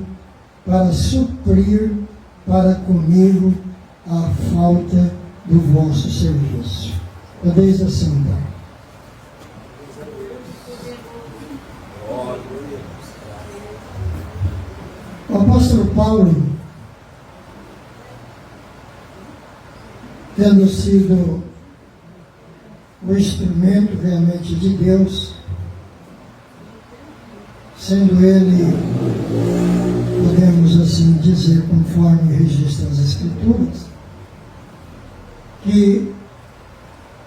para suprir para comigo a falta do vosso serviço. Podeis assentar. O apóstolo Paulo, tendo sido o instrumento realmente de Deus, sendo ele, podemos assim dizer, conforme registra as Escrituras, que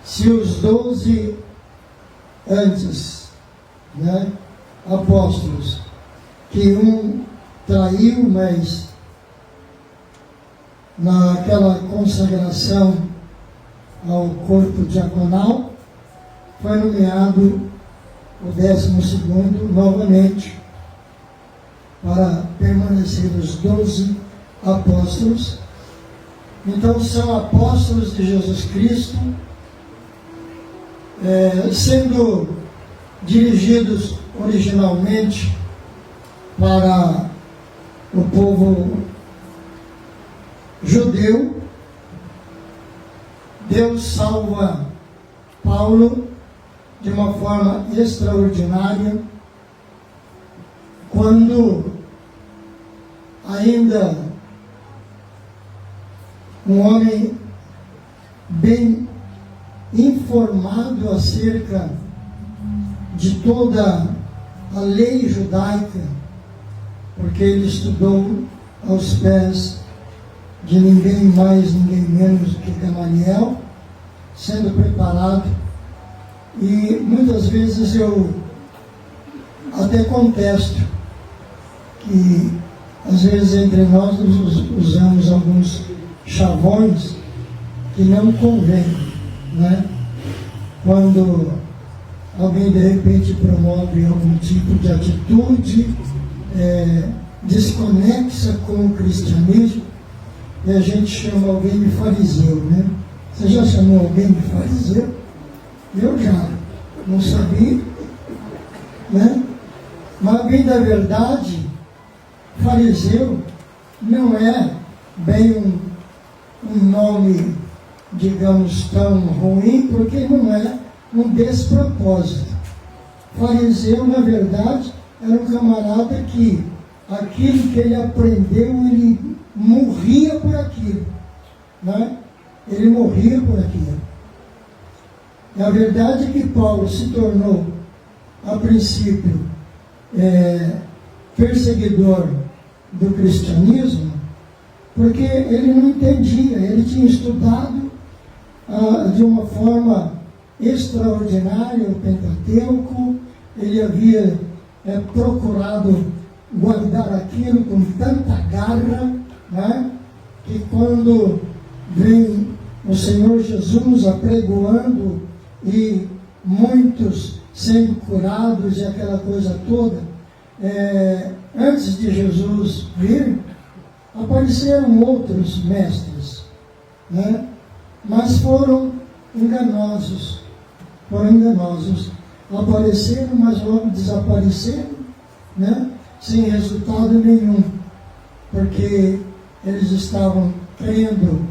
se os 12 antes, apóstolos, que um traiu, mas naquela consagração ao corpo diaconal, foi nomeado o 12º novamente, para permanecer os 12 apóstolos. Então são apóstolos de Jesus Cristo, sendo dirigidos originalmente para o povo judeu. Deus salva Paulo de uma forma extraordinária, quando ainda um homem bem informado acerca de toda a lei judaica, porque ele estudou aos pés de ninguém mais, ninguém menos do que Gamaliel, sendo preparado. E muitas vezes eu até contesto que às vezes entre nós usamos alguns chavões que não convém, Quando alguém de repente promove algum tipo de atitude desconexa com o cristianismo, e a gente chama alguém de fariseu, Você já chamou alguém de fariseu? Eu já, não sabia, Mas, bem da verdade, fariseu não é bem um nome, digamos, tão ruim, porque não é um despropósito. Fariseu, na verdade, era um camarada que aquilo que ele aprendeu, ele morria por aquilo, Ele morria por aquilo. E a verdade é que Paulo se tornou, a princípio, perseguidor do cristianismo, porque ele não entendia, ele tinha estudado de uma forma extraordinária o Pentateuco, ele havia procurado guardar aquilo com tanta garra, que quando vem o Senhor Jesus apregoando e muitos sendo curados e aquela coisa toda, antes de Jesus vir, apareceram outros mestres, mas foram enganosos, apareceram, mas logo desapareceram, sem resultado nenhum, porque eles estavam crendo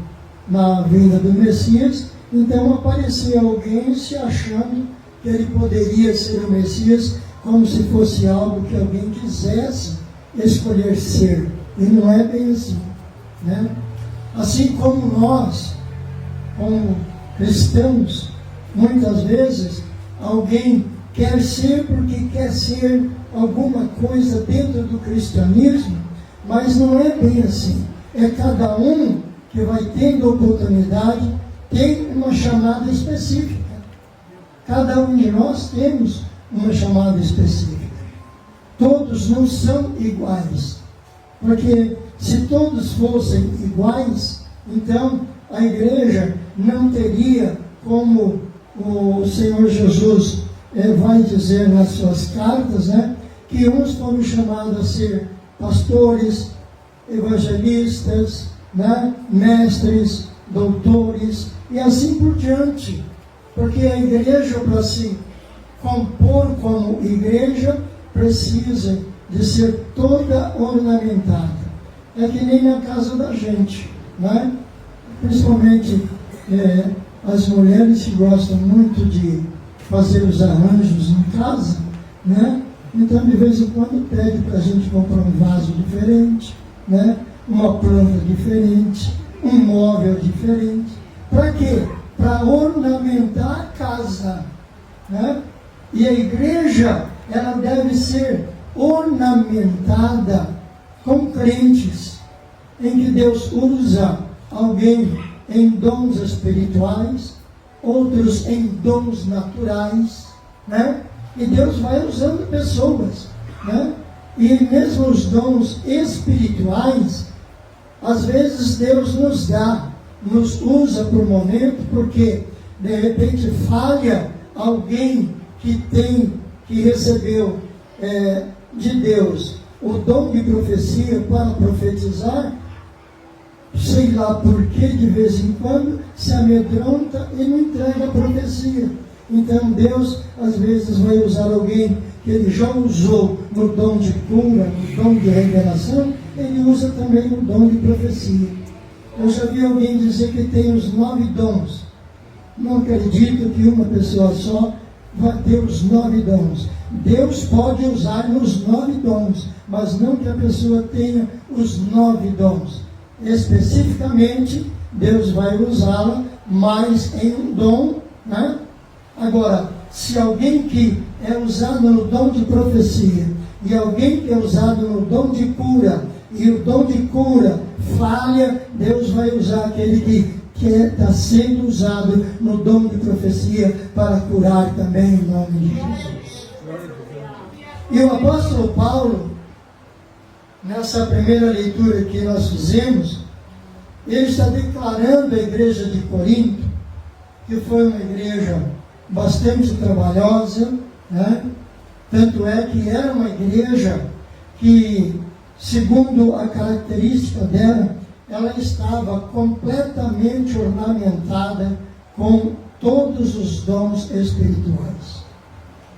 na vinda do Messias. Então aparecia alguém se achando que ele poderia ser o Messias, como se fosse algo que alguém quisesse escolher ser, e não é bem assim, Assim como nós, como cristãos, muitas vezes alguém quer ser porque quer ser alguma coisa dentro do cristianismo, mas não é bem assim. É cada um que vai tendo oportunidade, tem uma chamada específica. Cada um de nós temos uma chamada específica. Todos não são iguais, porque se todos fossem iguais, então a igreja não teria, como o Senhor Jesus vai dizer nas suas cartas, que uns foram chamados a ser pastores, evangelistas, mestres, doutores e assim por diante, porque a igreja, para se compor como igreja, precisa de ser toda ornamentada. É que nem na casa da gente, né? Principalmente as mulheres que gostam muito de fazer os arranjos em casa, né? Então, de vez em quando, pede para a gente comprar um vaso diferente, né? Uma planta diferente, um móvel diferente. Para quê? Para ornamentar a casa, né? E a igreja, ela deve ser ornamentada com crentes, em que Deus usa alguém em dons espirituais, outros em dons naturais, né? E Deus vai usando pessoas, né? E mesmo os dons espirituais, às vezes Deus nos usa por um momento, porque de repente falha alguém que recebeu de Deus o dom de profecia para profetizar, sei lá por que de vez em quando se amedronta e não entrega a profecia. Então Deus às vezes vai usar alguém que ele já usou no dom de cura, no dom de revelação, ele usa também no dom de profecia. Eu já vi alguém dizer que tem os 9 dons. Não acredito que uma pessoa só vai ter os 9 dons. Deus pode usar nos 9 dons, mas não que a pessoa tenha os 9 dons. Especificamente, Deus vai usá-la mais em um dom, né? Agora, se alguém que é usado no dom de profecia e alguém que é usado no dom de cura, e o dom de cura falha, Deus vai usar aquele que está sendo usado no dom de profecia para curar também em nome de Jesus. E o apóstolo Paulo, nessa primeira leitura que nós fizemos, ele está declarando à igreja de Corinto, que foi uma igreja bastante trabalhosa, né? Tanto é que era uma igreja que, segundo a característica dela, ela estava completamente ornamentada com todos os dons espirituais,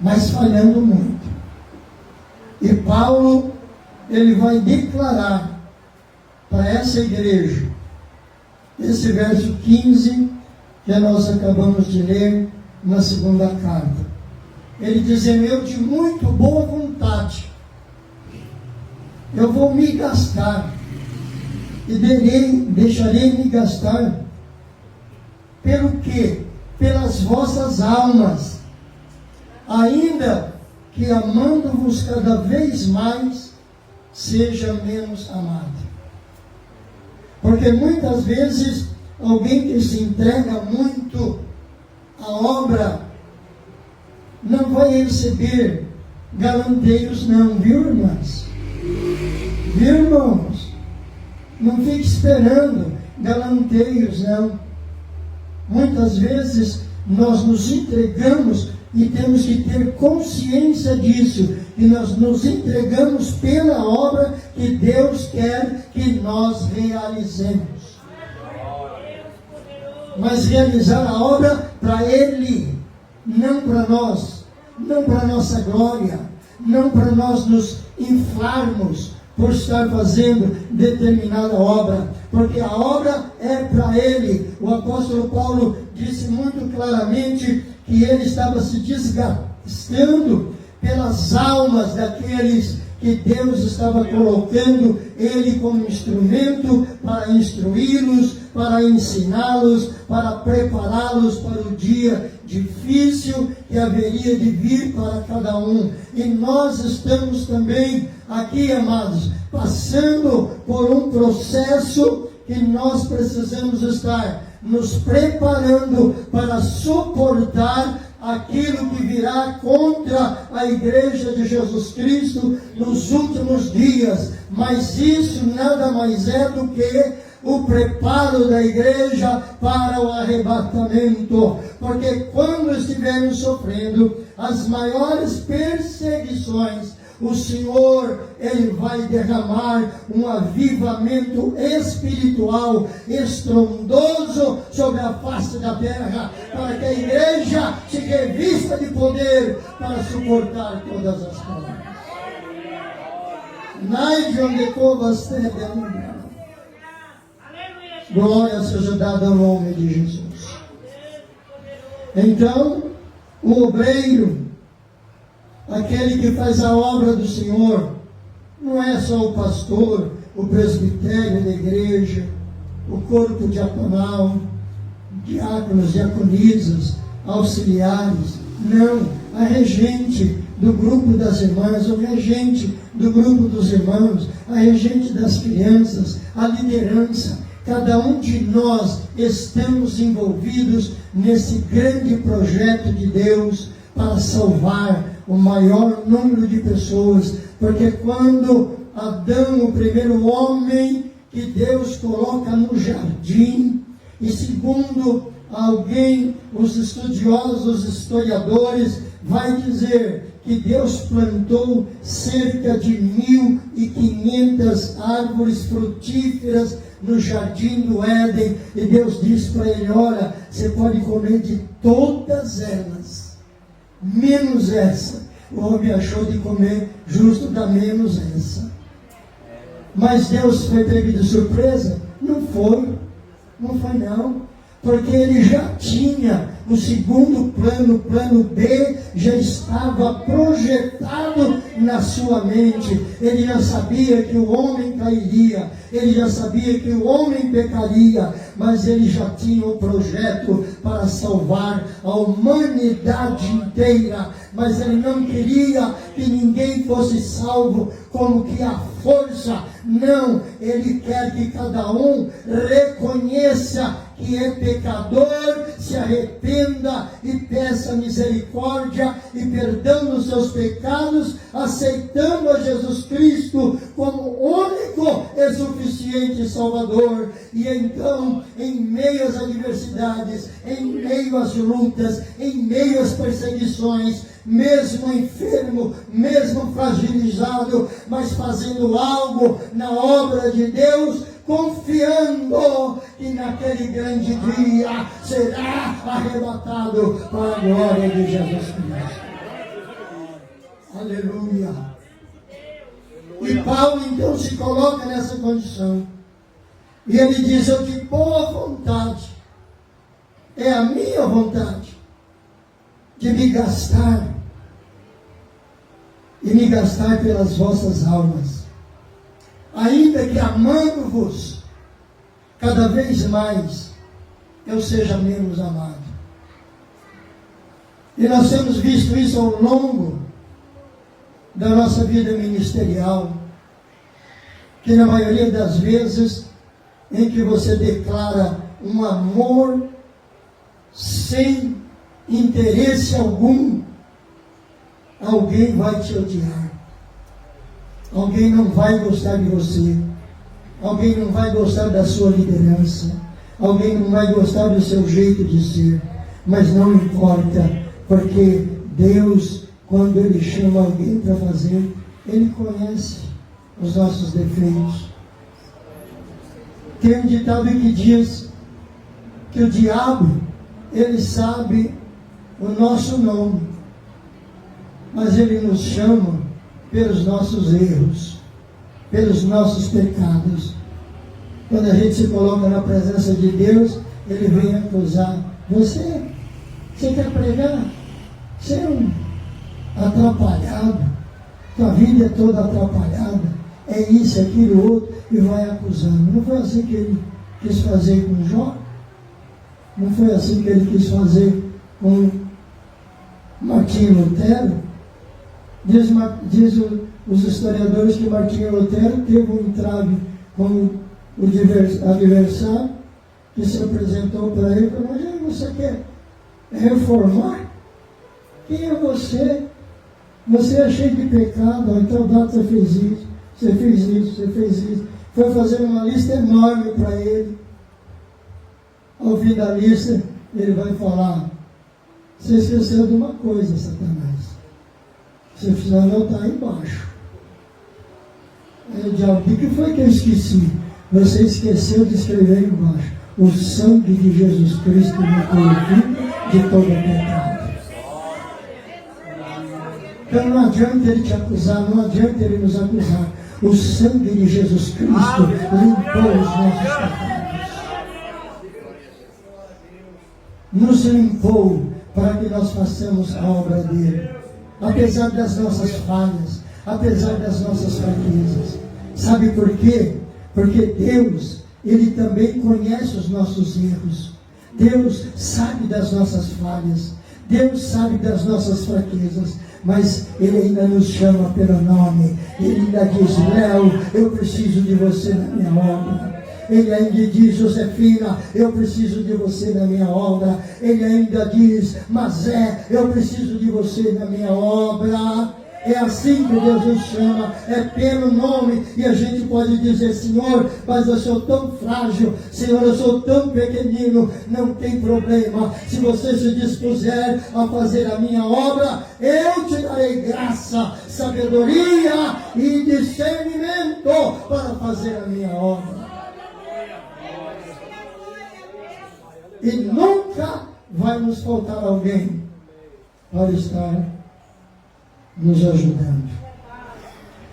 mas falhando muito. E Paulo, ele vai declarar para essa igreja, esse verso 15, que nós acabamos de ler na segunda carta. Ele diz: eu de muito boa vontade, eu vou me gastar, e deixarei me gastar, pelo quê? Pelas vossas almas, ainda que amando-vos cada vez mais, seja menos amado. Porque muitas vezes, alguém que se entrega muito à obra, não vai receber galanteios não, viu, irmãs? Viu, irmãos? Não fique esperando galanteios, não. Muitas vezes nós nos entregamos e temos que ter consciência disso, que nós nos entregamos pela obra que Deus quer que nós realizemos. Mas realizar a obra para Ele, não para nós, não para nossa glória, não para nós nos inflarmos por estar fazendo determinada obra, porque a obra é para Ele. O apóstolo Paulo disse muito claramente que ele estava se desgastando pelas almas daqueles que Deus estava colocando ele como instrumento para instruí-los, para ensiná-los, para prepará-los para o dia difícil que haveria de vir para cada um. E nós estamos também aqui, amados, passando por um processo que nós precisamos estar nos preparando para suportar aquilo que virá contra a igreja de Jesus Cristo nos últimos dias. Mas isso nada mais é do que o preparo da igreja para o arrebatamento. Porque quando estivermos sofrendo as maiores perseguições, o Senhor, Ele vai derramar um avivamento espiritual estrondoso sobre a face da terra, para que a igreja se revista de poder para suportar todas as coisas. Nai de onde covas terra. Glória seja dada ao nome de Jesus. Então, o obreiro, aquele que faz a obra do Senhor, não é só o pastor, o presbitério da igreja, o corpo diaconal, diáconos, diaconisas, auxiliares. Não, a regente do grupo das irmãs, o regente do grupo dos irmãos, a regente das crianças, a liderança. Cada um de nós estamos envolvidos nesse grande projeto de Deus para salvar o maior número de pessoas, porque quando Adão, o primeiro homem que Deus coloca no jardim, e segundo alguém, os estudiosos, os historiadores, vai dizer que Deus plantou cerca de 1.500 árvores frutíferas no jardim do Éden, e Deus disse para ele: olha, você pode comer de todas elas, menos essa. O homem achou de comer justo da menos essa. Mas Deus foi pego de surpresa? Não foi não, porque ele já tinha o segundo plano, o plano B, já estava projetado na sua mente. Ele já sabia que o homem cairia, ele já sabia que o homem pecaria, mas ele já tinha um projeto para salvar a humanidade inteira. Mas ele não queria que ninguém fosse salvo como que a força. Não, ele quer que cada um reconheça que é pecador, se arrependa e peça misericórdia e perdão dos seus pecados, aceitando a Jesus Cristo como único e suficiente Salvador. E então, em meio às adversidades, em meio às lutas, em meio às perseguições, mesmo enfermo, mesmo fragilizado, mas fazendo algo na obra de Deus, confiando que naquele grande dia será arrebatado para a glória de Jesus Cristo. Aleluia. E Paulo então se coloca nessa condição. E ele diz: eu de boa vontade, é a minha vontade de me gastar, e me gastar pelas vossas almas, ainda que amando-vos cada vez mais, eu seja menos amado. E nós temos visto isso ao longo da nossa vida ministerial, que na maioria das vezes em que você declara um amor sem interesse algum, alguém vai te odiar, alguém não vai gostar de você, alguém não vai gostar da sua liderança, alguém não vai gostar do seu jeito de ser, mas não importa, porque Deus, quando Ele chama alguém para fazer, Ele conhece os nossos defeitos. Tem um ditado que diz que o diabo, ele sabe o nosso nome, mas ele nos chama pelos nossos erros, pelos nossos pecados. Quando a gente se coloca na presença de Deus, ele vem acusar. Você quer pregar? Você é um atrapalhado, tua vida é toda atrapalhada, é isso, aquilo, outro, e vai acusando. Não foi assim que ele quis fazer com Jó? Não foi assim que ele quis fazer com Martinho Lutero? Diz os historiadores que Martinho Lutero teve um entrave com o adversário que se apresentou para ele e falou: mas você quer reformar? Quem é você? Você é cheio de pecado, então você fez isso, você fez isso, você fez isso. Foi fazer uma lista enorme para ele. Ao fim da lista, ele vai falar: você esqueceu de uma coisa, Satanás. Você precisa anotar aí embaixo. Aí o diabo: o que foi que eu esqueci? Você esqueceu de escrever aí embaixo: o sangue de Jesus Cristo me purifica de todo pecado. Então não adianta ele te acusar, não adianta ele nos acusar. O sangue de Jesus Cristo limpou os nossos pecados. Nos limpou para que nós façamos a obra dele. Apesar das nossas falhas, apesar das nossas fraquezas. Sabe por quê? Porque Deus, Ele também conhece os nossos erros. Deus sabe das nossas falhas. Deus sabe das nossas fraquezas. Mas Ele ainda nos chama pelo nome. Ele ainda diz: Léo, eu preciso de você na minha obra. Ele ainda diz: Josefina, eu preciso de você na minha obra. Ele ainda diz: Mazé, eu preciso de você na minha obra. É assim que Deus nos chama, é pelo nome. E a gente pode dizer: Senhor, mas eu sou tão frágil, Senhor, eu sou tão pequenino. Não tem problema, se você se dispuser a fazer a minha obra, eu te darei graça, sabedoria e discernimento para fazer a minha obra. E nunca vai nos faltar alguém para estar nos ajudando.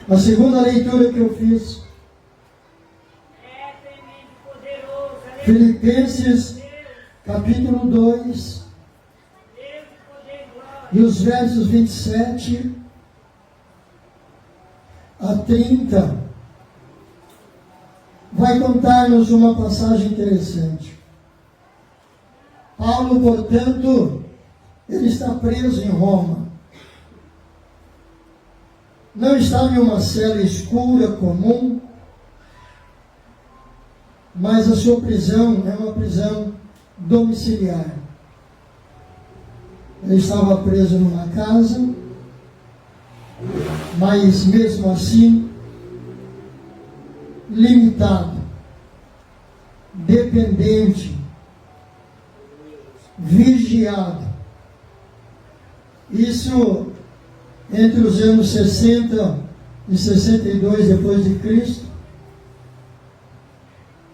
A segunda leitura que eu fiz, Filipenses capítulo 2, e os versos 27 a 30, vai contar-nos uma passagem interessante. Paulo, portanto, ele está preso em Roma. Não estava em uma cela escura comum, mas a sua prisão é uma prisão domiciliar. Ele estava preso numa casa, mas mesmo assim, limitado, dependente, vigiado. Isso entre os anos 60 e 62 depois de Cristo.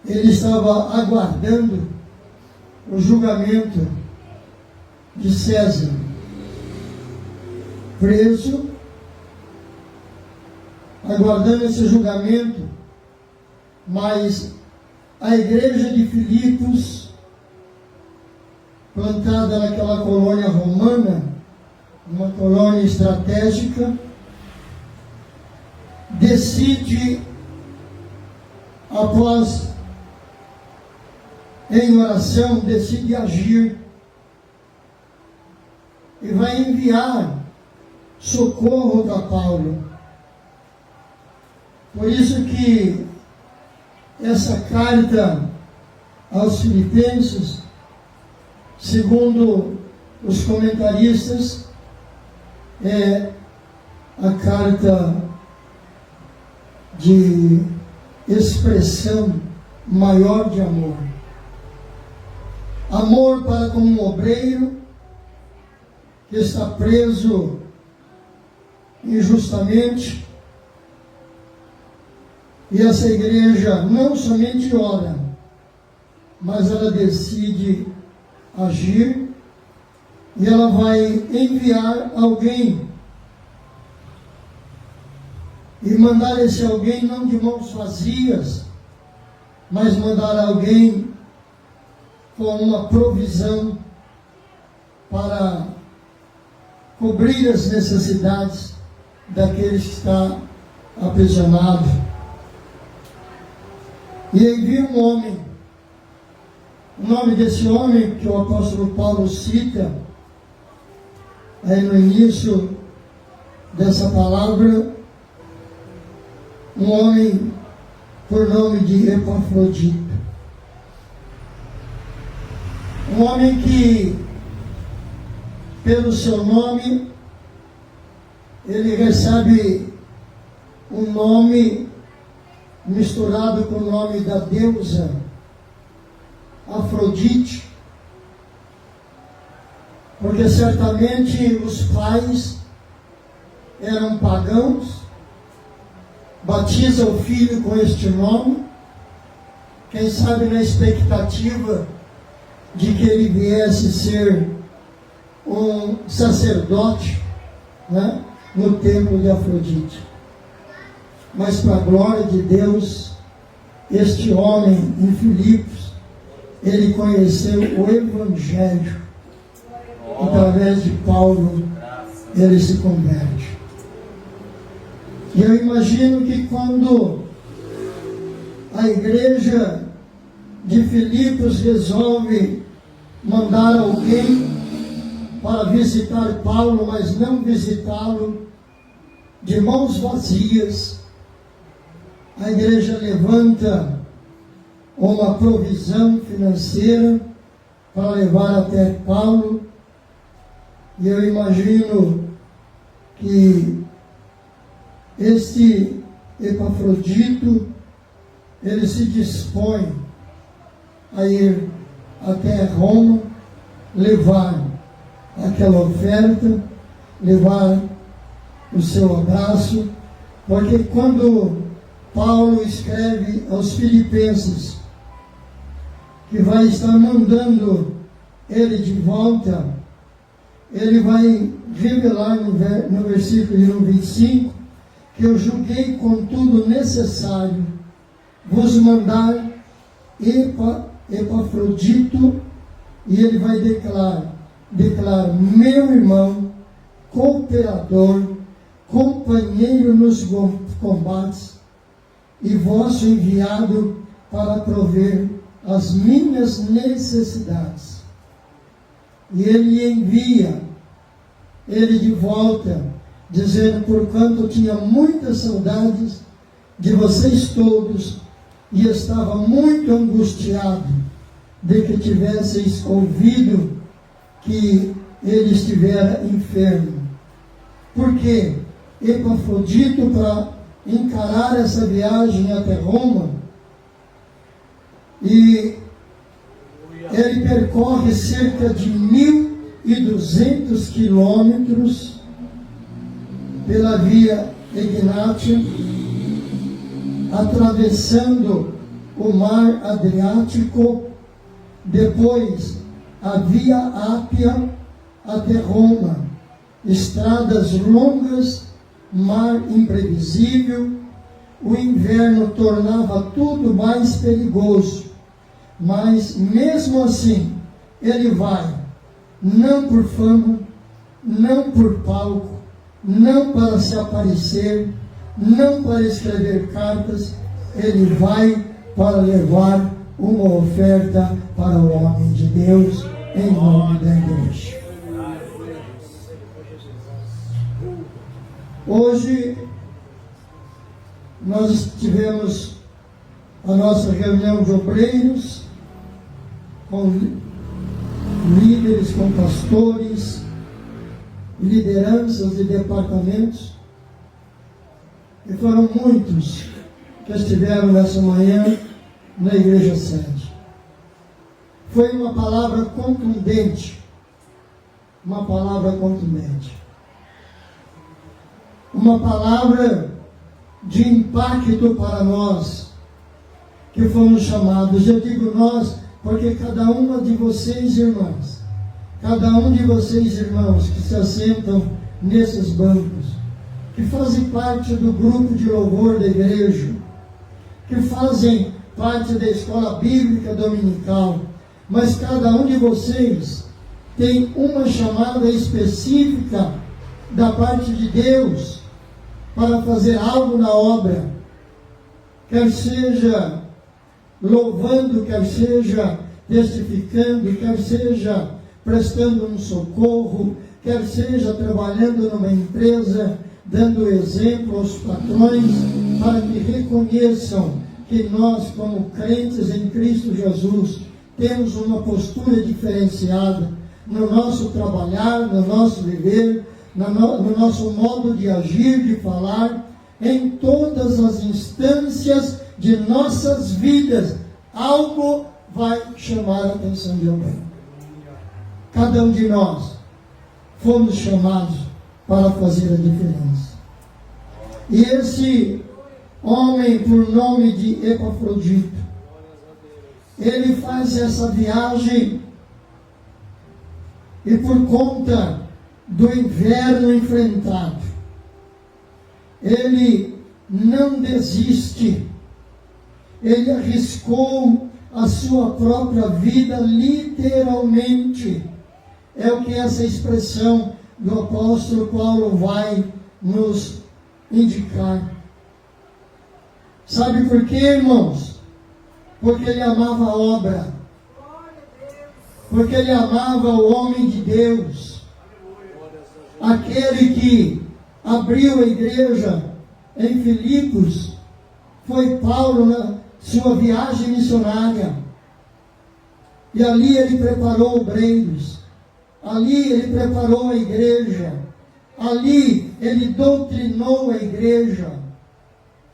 Ele estava aguardando o julgamento de César, preso, aguardando esse julgamento. Mas a igreja de Filipos, plantada naquela colônia romana, uma colônia estratégica, decide, após, em oração, decide agir e vai enviar socorro para Paulo. Por isso que essa carta aos Filipenses, segundo os comentaristas, é a carta de expressão maior de amor. Amor para com um obreiro que está preso injustamente. E essa igreja não somente ora, mas ela decide agir. E ela vai enviar alguém. E mandar esse alguém não de mãos vazias, mas mandar alguém com uma provisão para cobrir as necessidades daqueles que está aprisionado. E envia um homem. O nome desse homem que o apóstolo Paulo cita aí no início dessa palavra, um homem por nome de Epafrodito. Um homem que, pelo seu nome, ele recebe um nome misturado com o nome da deusa Afrodite, porque certamente os pais eram pagãos. Batiza o filho com este nome, quem sabe na expectativa de que ele viesse ser um sacerdote, né, no templo de Afrodite. mas para a glória de Deus, este homem em Filipos, ele conheceu o Evangelho. Através de Paulo, ele se converte. E eu imagino que quando a igreja de Filipos resolve mandar alguém para visitar Paulo, mas não visitá-lo de mãos vazias, a igreja levanta uma provisão financeira para levar até Paulo. E eu imagino que este Epafrodito, ele se dispõe a ir até Roma, levar aquela oferta, levar o seu abraço, porque quando Paulo escreve aos Filipenses que vai estar mandando ele de volta, ele vai revelar no versículo 25 que eu julguei contudo necessário vos mandar Epafrodito, e ele vai declarar meu irmão, cooperador, companheiro nos combates e vosso enviado para prover as minhas necessidades. E ele envia ele de volta, dizendo: porquanto tinha muitas saudades de vocês todos e estava muito angustiado de que tivesseis ouvido que ele estivera enfermo. Porque Epafrodito, para encarar essa viagem até Roma, e ele percorre cerca de 1.200 quilômetros pela via Egnátia, atravessando o mar Adriático, depois a via Ápia até Roma, estradas longas, mar imprevisível, o inverno tornava tudo mais perigoso, mas mesmo assim ele vai, não por fama, não por palco, não para se aparecer, não para escrever cartas, ele vai para levar uma oferta para o homem de Deus, em nome da igreja. Hoje nós tivemos a nossa reunião de obreiros, com líderes, com pastores, lideranças de departamentos, e foram muitos que estiveram nessa manhã na igreja sede. Foi uma palavra contundente, uma palavra de impacto para nós que fomos chamados. Eu digo nós porque cada uma de vocês, irmãs, cada um de vocês, irmãos, que se assentam nesses bancos, que fazem parte do grupo de louvor da igreja, que fazem parte da escola bíblica dominical, mas cada um de vocês tem uma chamada específica da parte de Deus para fazer algo na obra, quer seja louvando, quer seja testificando, quer seja prestando um socorro, quer seja trabalhando numa empresa, dando exemplo aos patrões, para que reconheçam que nós, como crentes em Cristo Jesus, temos uma postura diferenciada no nosso trabalhar, no nosso viver, no nosso modo de agir, de falar, em todas as instâncias de nossas vidas. Algo vai chamar a atenção de alguém. Cada um de nós fomos chamados para fazer a diferença. E esse homem, por nome de Epafrodito, ele faz essa viagem, e por conta do inverno enfrentado, ele não desiste. Ele arriscou a sua própria vida literalmente. É o que essa expressão do apóstolo Paulo vai nos indicar. Sabe por quê, irmãos? Porque ele amava a obra. Porque ele amava o homem de Deus. Aquele que abriu a igreja em Filipos foi Paulo na sua viagem missionária. E ali ele preparou obreiros. Ali ele preparou a igreja. Ali ele doutrinou a igreja.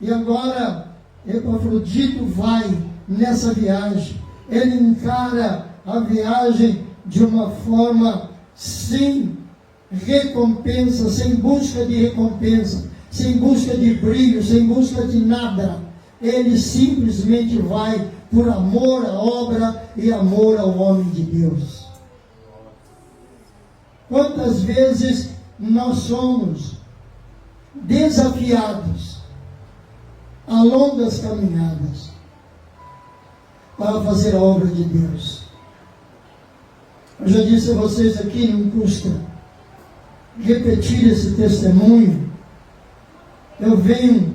E agora Epafrodito vai nessa viagem. Ele encara a viagem de uma forma sem recompensa, sem busca de recompensa, sem busca de brilho, sem busca de nada. Ele simplesmente vai por amor à obra e amor ao homem de Deus. Quantas vezes nós somos desafiados a longas caminhadas para fazer a obra de Deus? Eu já disse a vocês aqui, não custa repetir esse testemunho. Eu venho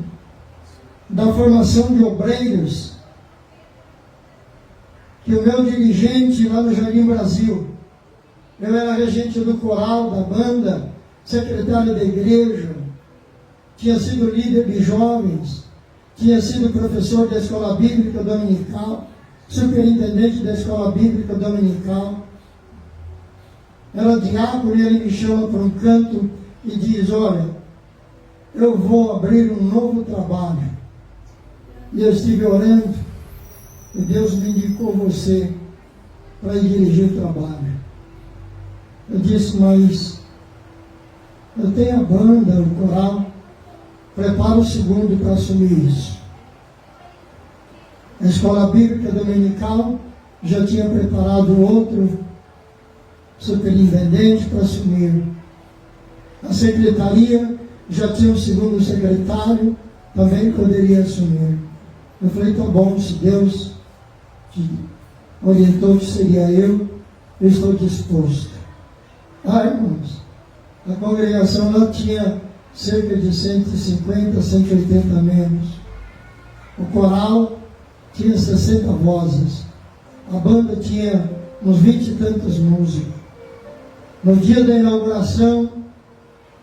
da formação de obreiros, que o meu dirigente lá no Jardim Brasil, eu era regente do coral, da banda, secretário da igreja, tinha sido líder de jovens, tinha sido professor da escola bíblica dominical, superintendente da escola bíblica dominical, era diácono e ele me chama para um canto e diz: olha, eu vou abrir um novo trabalho. E eu estive orando e Deus me indicou você para ir dirigir o trabalho. Eu disse: mas eu tenho a banda, o coral, preparo o segundo para assumir isso. A escola bíblica dominical já tinha preparado outro superintendente para assumir. A secretaria já tinha um segundo secretário, também poderia assumir. Eu falei: tá bom, se Deus te orientou que seria eu estou disposto. Irmãos, a congregação lá tinha cerca de 150, 180 membros. O coral tinha 60 vozes. A banda tinha uns 20 e tantos músicos. No dia da inauguração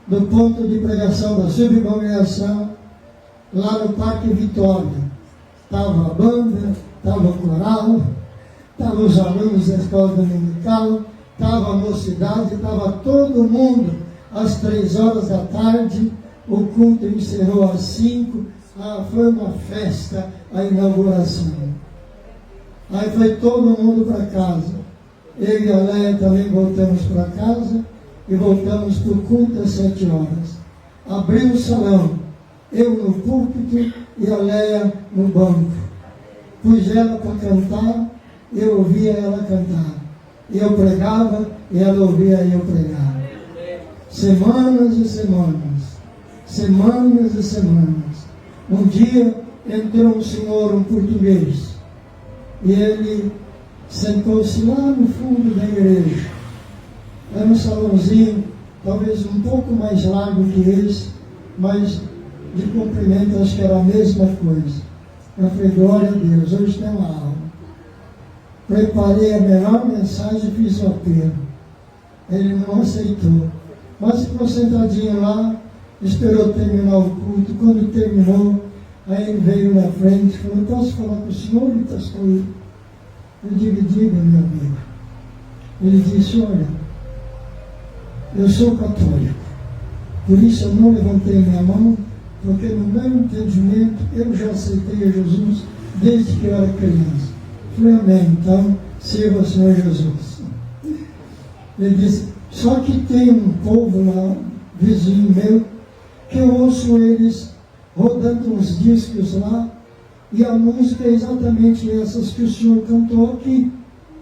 do ponto de pregação da subcongregação, lá no Parque Vitória, estava a banda, estava o coral, estavam os alunos da escola dominical, estava a mocidade, estava todo mundo. Às 3 horas da tarde, o culto encerrou às 5, foi uma festa, a inauguração. Aí foi todo mundo para casa. Eu e a Leia também voltamos para casa e voltamos para o culto às 7 horas. Abriu o salão, eu no púlpito e a Leia no banco. Pus ela para cantar, eu ouvia ela cantar. Eu pregava e ela ouvia eu pregar. Semanas e semanas, semanas e semanas. Um dia entrou um senhor, um português, e ele sentou-se lá no fundo da igreja. Era um salãozinho, talvez um pouco mais largo que esse, mas de comprimento acho que era a mesma coisa. Eu falei: glória a Deus, hoje tem uma aula. Preparei a melhor mensagem e fiz o apelo. Ele não aceitou, mas ficou sentadinho lá, esperou terminar o culto. Quando terminou, aí ele veio na frente e falou: posso falar com o senhor? Ele está excluído. Eu digo: diga, meu amigo. Ele disse: olha, eu sou católico, por isso eu não levantei minha mão, porque no meu entendimento eu já aceitei a Jesus desde que eu era criança. Eu falei: amém, então sirva o Senhor Jesus. Ele disse: só que tem um povo lá, vizinho meu, que eu ouço eles rodando uns discos lá, e a música é exatamente essas que o senhor cantou aqui,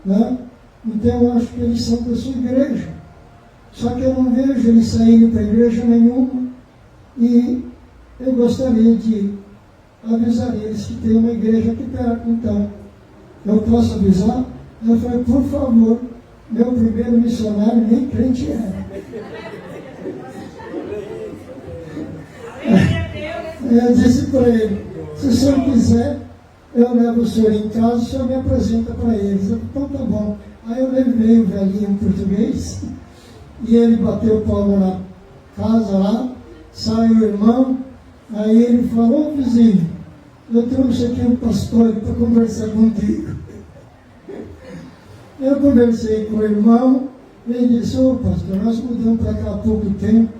né? Então eu acho que eles são da sua igreja. Só que eu não vejo eles saindo para igreja nenhuma. E eu gostaria de avisar eles que tem uma igreja aqui perto, então. Eu posso avisar? Ela falou, por favor, meu primeiro missionário nem crente era. Eu disse para ele, se o senhor quiser, eu levo o senhor em casa, o senhor me apresenta para eles. Eu falei, então tá bom. Aí eu levei o velhinho em português, e ele bateu o palmo na casa lá, saiu o irmão, aí ele falou, ô vizinho, eu trouxe aqui um pastor para conversar contigo. Eu conversei com o irmão, e ele disse, ô pastor, nós mudamos para cá há pouco tempo,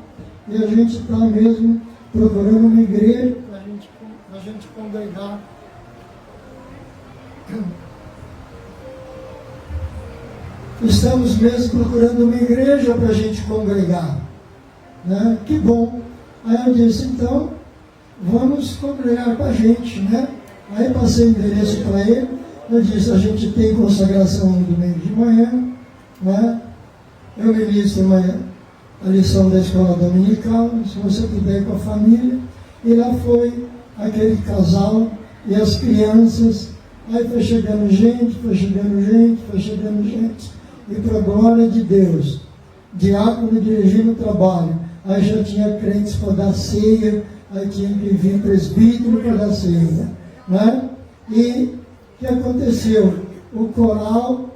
e a gente está mesmo procurando uma igreja para a gente congregar. Estamos mesmo procurando uma igreja para a gente congregar. Né? Que bom. Aí eu disse, então, vamos congregar com a gente, né? Aí passei o endereço para ele, eu disse, a gente tem consagração no domingo de manhã, né? Eu ministro amanhã a lição da escola dominical, se você puder ir com a família. E lá foi aquele casal e as crianças, aí foi chegando gente, foi chegando gente, foi chegando gente, e para a glória de Deus, diácono dirigindo o trabalho, aí já tinha crentes para dar ceia, aí tinha que vir presbítero para dar ceia, né? E o que aconteceu? O coral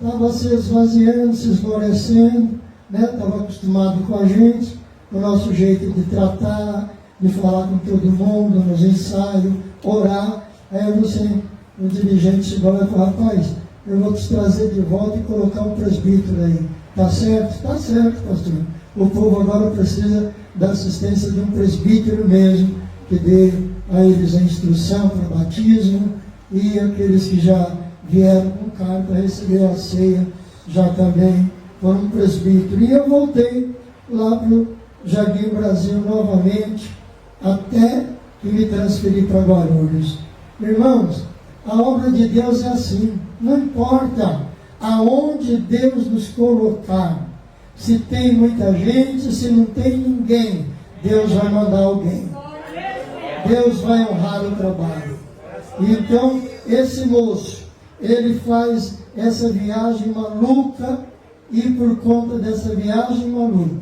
estava se esvaziando, se esmorecendo, né? Estava acostumado com a gente, com o nosso jeito de tratar, de falar com todo mundo, nos ensaios, orar. Aí o dirigente chegou lá e falou, rapaz, eu vou te trazer de volta e colocar um presbítero aí. Tá certo? Tá certo, pastor. O povo agora precisa da assistência de um presbítero mesmo, que dê a eles a instrução para batismo, e aqueles que já vieram com carta receber a ceia, já também foram presbítero. E eu voltei lá para o Jardim Brasil novamente, até que me transferi para Guarulhos. Irmãos, a obra de Deus é assim, não importa aonde Deus nos colocar, se tem muita gente, se não tem ninguém, Deus vai mandar alguém. Deus vai honrar o trabalho. Então, esse moço, ele faz essa viagem maluca, e por conta dessa viagem maluca,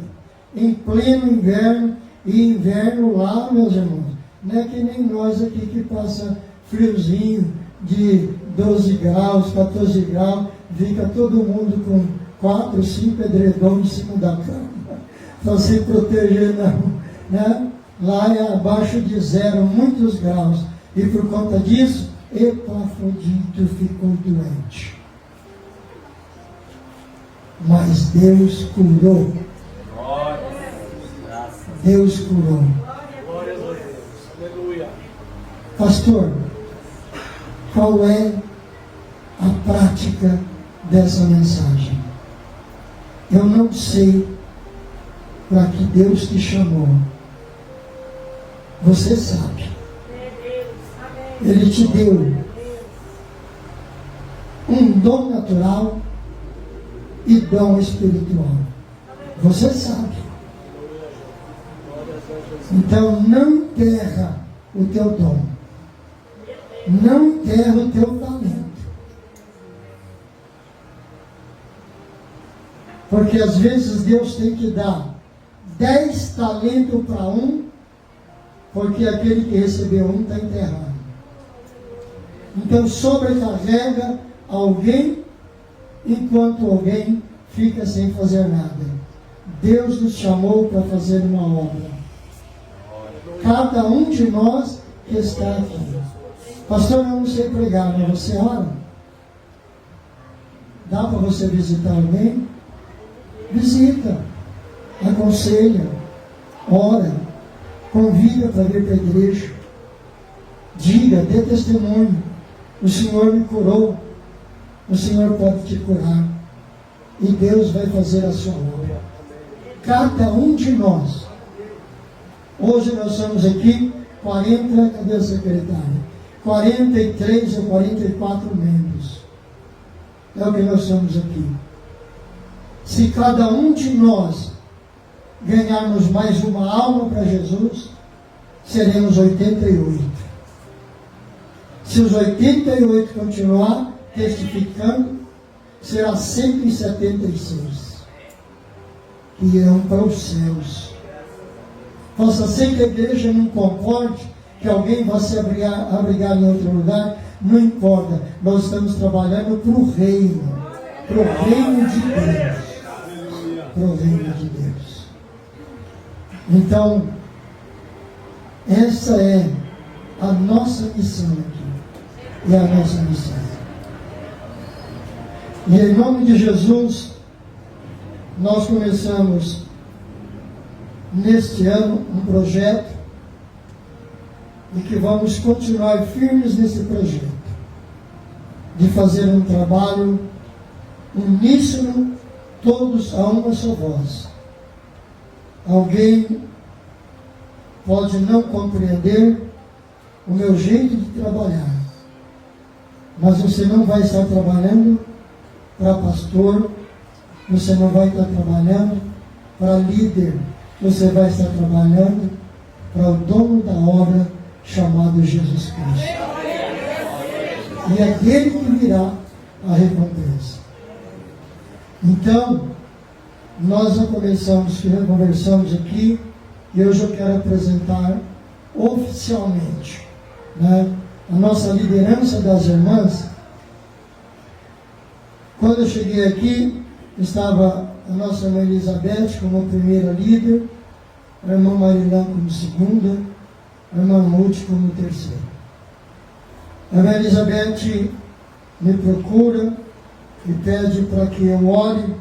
em pleno inverno, e inverno lá, meus irmãos, não é que nem nós aqui que passa friozinho de 12 graus, 14 graus, fica todo mundo com 4, 5 edredons em cima da cama, para se proteger, não, né? Lá é abaixo de 0, muitos graus, e por conta disso, Epafrodito ficou doente. Mas Deus curou. Deus curou. Pastor, qual é a prática dessa mensagem? Eu não sei para que Deus te chamou. Você sabe. Ele te deu um dom natural e dom espiritual. Você sabe. Então não enterra o teu dom. Não enterra o teu talento. Porque às vezes Deus tem que dar 10 talentos para um, porque aquele que recebeu um está enterrado. Então sobrecarrega alguém, enquanto alguém fica sem fazer nada. Deus nos chamou para fazer uma obra. Cada um de nós que está aqui. Pastor, eu não sei pregar, mas você ora? Dá para você visitar alguém? Visita, aconselha, ora, convida para vir para a igreja, diga, dê testemunho, o Senhor me curou, o Senhor pode te curar, e Deus vai fazer a sua obra. Cada um de nós, hoje nós somos aqui 40, cadê a secretária? 43 ou 44 membros, é o que nós somos aqui. Se cada um de nós ganharmos mais uma alma para Jesus, seremos 88. Se os 88 continuar testificando, será 176, que irão para os céus. Possa ser que a igreja não concorde, que alguém vá se abrigar em outro lugar, não importa, nós estamos trabalhando para o reino de Deus. Para o reino de Deus. Então, essa é a nossa missão aqui. É a nossa missão. E em nome de Jesus, nós começamos neste ano um projeto e que vamos continuar firmes nesse projeto, de fazer um trabalho uníssono, todos a uma só voz. Alguém pode não compreender o meu jeito de trabalhar, mas você não vai estar trabalhando para pastor, você não vai estar trabalhando para líder, você vai estar trabalhando para o dono da obra, chamado Jesus Cristo. E é dele que virá a recompensa. Então, nós já conversamos aqui, e hoje eu quero apresentar oficialmente, né, a nossa liderança das irmãs. Quando eu cheguei aqui, estava a nossa irmã Elizabeth como primeira líder, a irmã Marilã como segunda, a irmã Ruth como terceira. A irmã Elizabeth me procura e pede para que eu ore,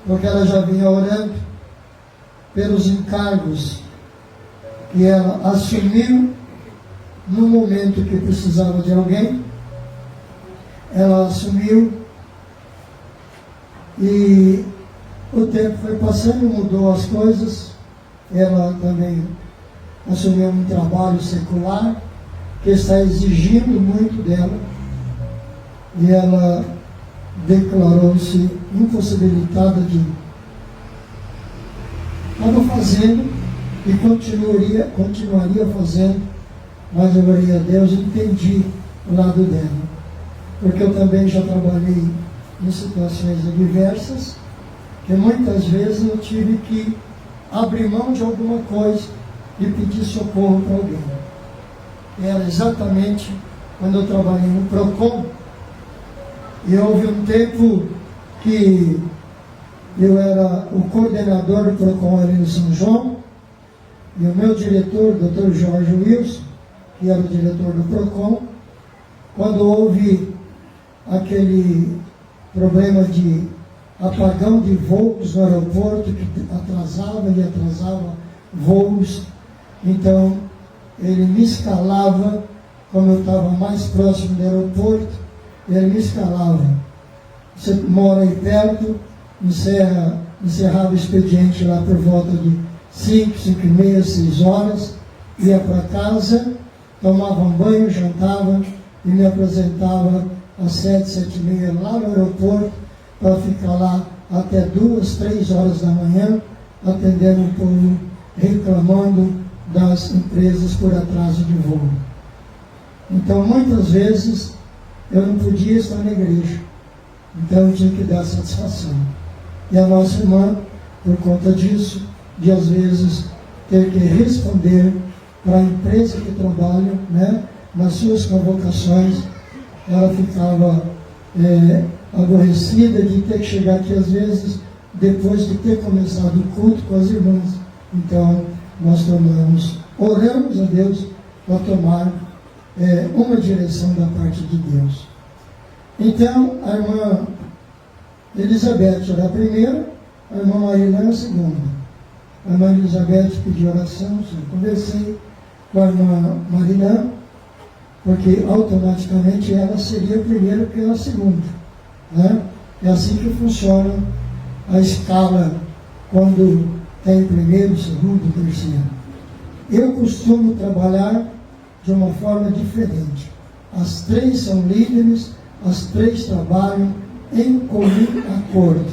porque ela já vinha orando pelos encargos que ela assumiu no momento que precisava de alguém. Ela assumiu e o tempo foi passando, mudou as coisas. Ela também assumiu um trabalho secular que está exigindo muito dela, e ela declarou-se impossibilitada de estava fazendo e continuaria fazendo, mas eu orei a Deus e entendi o lado dela, porque eu também já trabalhei em situações adversas, que muitas vezes eu tive que abrir mão de alguma coisa e pedir socorro para alguém. Era exatamente quando eu trabalhei no PROCON, e houve um tempo que eu era o coordenador do PROCON ali no São João, e o meu diretor, o Dr. Jorge Wilson, que era o diretor do PROCON, quando houve aquele problema de apagão de voos no aeroporto, que atrasava voos, então ele me escalava, como eu estava mais próximo do aeroporto, ele me escalava. Você mora aí perto, encerrava o expediente lá por volta de 5, 5h30, 6 horas, ia para casa, tomava um banho, jantava e me apresentava às 7, 7h30 lá no aeroporto, para ficar lá até 2, 3 horas da manhã, atendendo o povo, reclamando das empresas por atraso de voo. Então, muitas vezes, eu não podia estar na igreja, então eu tinha que dar satisfação. E a nossa irmã, por conta disso, de às vezes ter que responder para a empresa que trabalha, né, nas suas convocações, ela ficava aborrecida de ter que chegar aqui às vezes depois de ter começado o culto com as irmãs. Então nós oramos a Deus para tomar uma direção da parte de Deus. Então a irmã Elizabeth era a primeira, a irmã Marilã a segunda. A irmã Elizabeth pediu oração, eu conversei com a irmã Marilã, porque automaticamente ela seria a primeira porque ela é a segunda, né? É assim que funciona a escala quando tem primeiro, segundo, terceiro. Eu costumo trabalhar de uma forma diferente. As 3 são líderes, as 3 trabalham em comum acordo,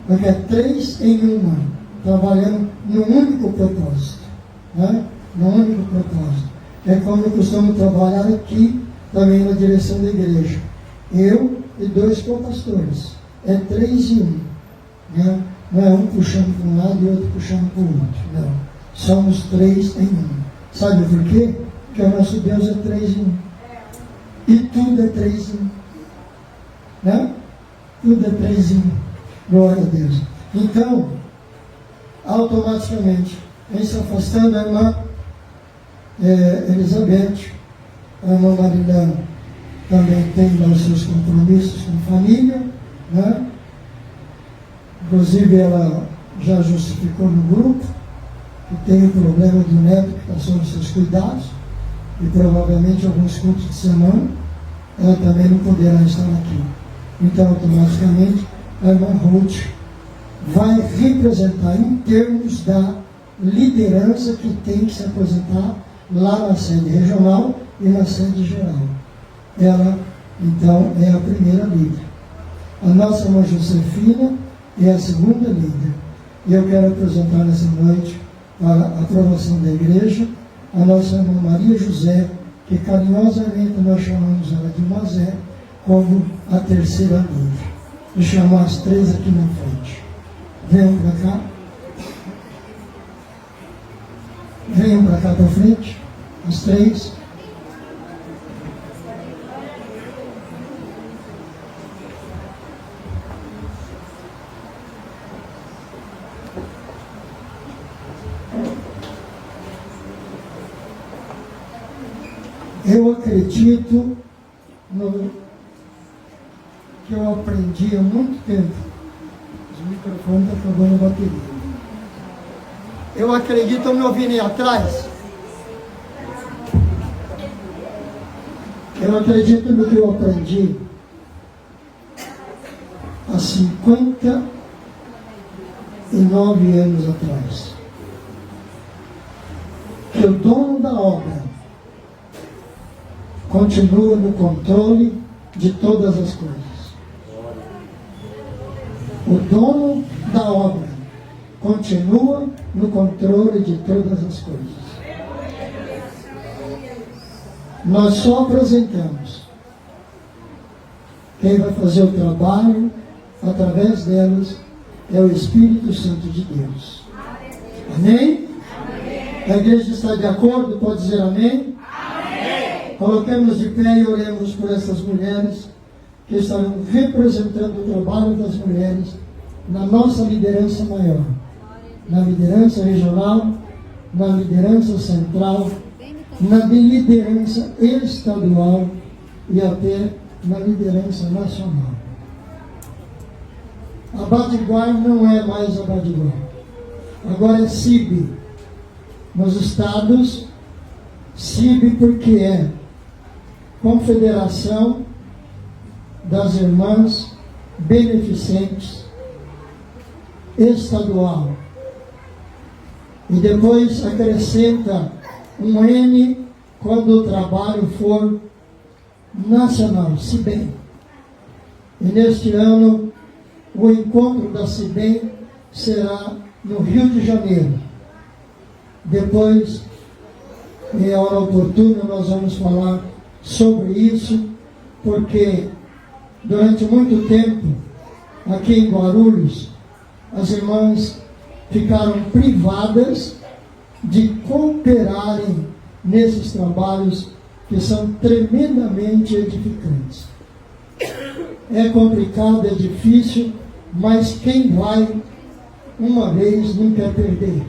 porque é 3 em 1. trabalhando no único propósito, né? No único propósito. É como eu costumo trabalhar aqui, também na direção da igreja. Eu e 2 co-pastores. É 3 em 1. Né? Não é um puxando para um lado e outro puxando para o outro. Não. Somos 3 em 1. Sabe por quê? Porque o nosso Deus é 3 em 1. E tudo é 3 em 1. Né? Tudo é 3 em 1. Glória a Deus. Então, automaticamente, vem se afastando a irmã Elizabeth, a irmã Marilã também tem lá os seus compromissos com a família, né? Inclusive ela já justificou no grupo que tem o problema do neto que está sob seus cuidados e provavelmente alguns cultos de semana ela também não poderá estar aqui. Então automaticamente a irmã Ruth vai representar em termos da liderança que tem que se apresentar lá na sede regional e na sede geral. Ela, então, é a primeira líder. A nossa irmã Josefina é a segunda líder. E eu quero apresentar nessa noite, para a aprovação da igreja, a nossa irmã Maria José, que carinhosamente nós chamamos ela de Mazé, como a terceira líder. Vou chamar as 3 aqui na frente. Venham para cá. Venham para cá para frente, as 3. Eu acredito no que eu aprendi há muito tempo. O microfone está acabando a bateria. Eu acredito, estão me ouvindo aí atrás? Eu acredito no que eu aprendi há 59 anos atrás. Que o dono da obra continua no controle de todas as coisas. O dono da obra continua no controle de todas as coisas. Nós só apresentamos. Quem vai fazer o trabalho através delas é o Espírito Santo de Deus. Amém? A igreja está de acordo? Pode dizer amém? Coloquemos de pé e oremos por essas mulheres que estarão representando o trabalho das mulheres na nossa liderança maior, na liderança regional, na liderança central, na liderança estadual e até na liderança nacional. A Badiguar não é mais a Badiguar. Agora é CIB. Nos estados, CIB porque é Confederação das Irmãs Beneficentes Estadual. E depois acrescenta um N quando o trabalho for nacional, CIBEM. E neste ano, o encontro da CIBEM será no Rio de Janeiro. Depois, em hora oportuna, nós vamos falar sobre isso, porque durante muito tempo, aqui em Guarulhos, as irmãs ficaram privadas de cooperarem nesses trabalhos que são tremendamente edificantes. É complicado, é difícil, mas quem vai uma vez não quer perder,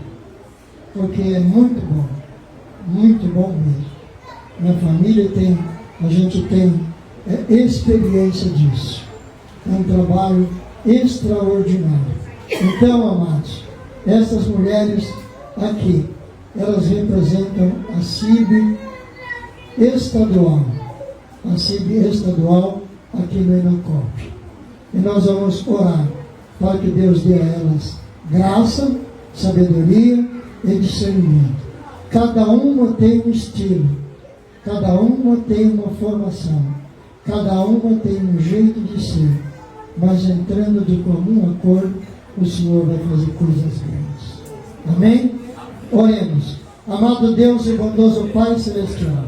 porque é muito bom mesmo. Minha família a gente tem experiência disso. É um trabalho extraordinário. Então, amados, essas mulheres aqui, elas representam a CIB estadual. A CIB estadual aqui no Enacop. E nós vamos orar para que Deus dê a elas graça, sabedoria e discernimento. Cada uma tem um estilo, cada uma tem uma formação, cada uma tem um jeito de ser, mas entrando de comum acordo, o Senhor vai fazer coisas grandes. Amém? Oremos. Amado Deus e bondoso Pai Celestial,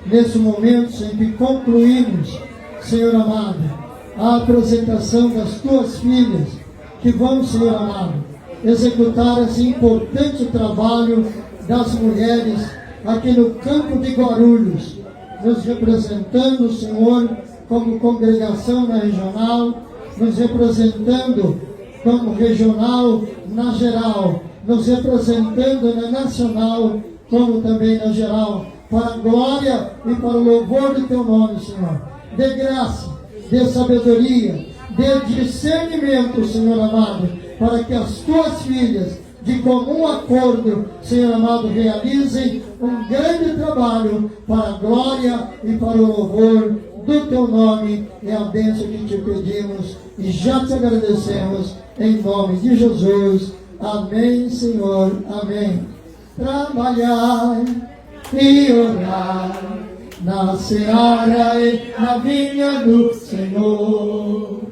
nesse momento, Senhor, que concluímos, Senhor amado, a apresentação das Tuas filhas, que vão, Senhor amado, executar esse importante trabalho das mulheres aqui no campo de Guarulhos, nos representando, Senhor, como congregação na regional, nos representando como regional na geral, nos representando na nacional, como também na geral, para a glória e para o louvor do Teu nome, Senhor. Dê graça, dê sabedoria, dê discernimento, Senhor amado, para que as Tuas filhas, de comum acordo, Senhor amado, realizem um grande trabalho para a glória e para o louvor do Teu nome. É a bênção que Te pedimos e já Te agradecemos, em nome de Jesus. Amém, Senhor. Amém. Trabalhar e orar na seara e na vinha do Senhor.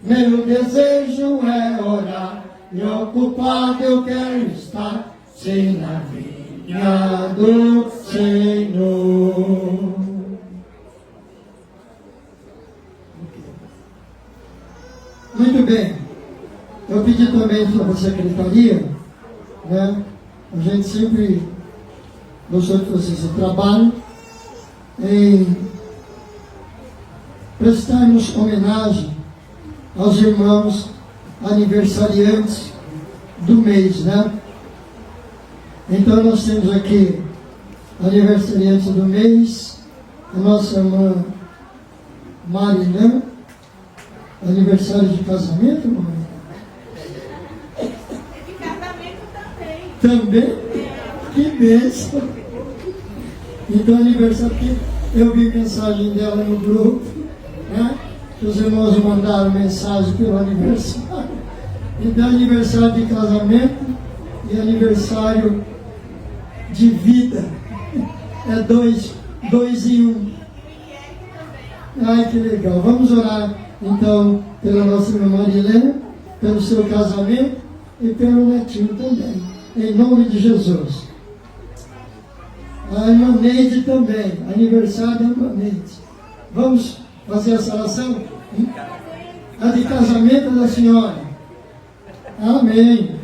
Meu desejo é orar e ocupado eu quero estar, sim, na vinha do Senhor. Muito bem. Eu pedi também para a secretaria, né? A gente sempre gostou de fazer esse trabalho em prestarmos homenagem aos irmãos aniversariantes do mês, né? Então nós temos aqui aniversariante do mês, a nossa irmã Marilã, aniversário de casamento, mãe? De casamento também. Também? Que bênção! Então aniversário que eu vi mensagem dela no grupo, né? Os irmãos mandaram mensagem pelo aniversário. Então, aniversário de casamento e aniversário de vida. É dois em um. Ai, que legal. Vamos orar, então, pela nossa irmã Marilena, pelo seu casamento e pelo netinho também. Em nome de Jesus. A irmã Neide também. Aniversário da irmã Neide. Vamos fazer essa oração? A de casamento da senhora. Amém.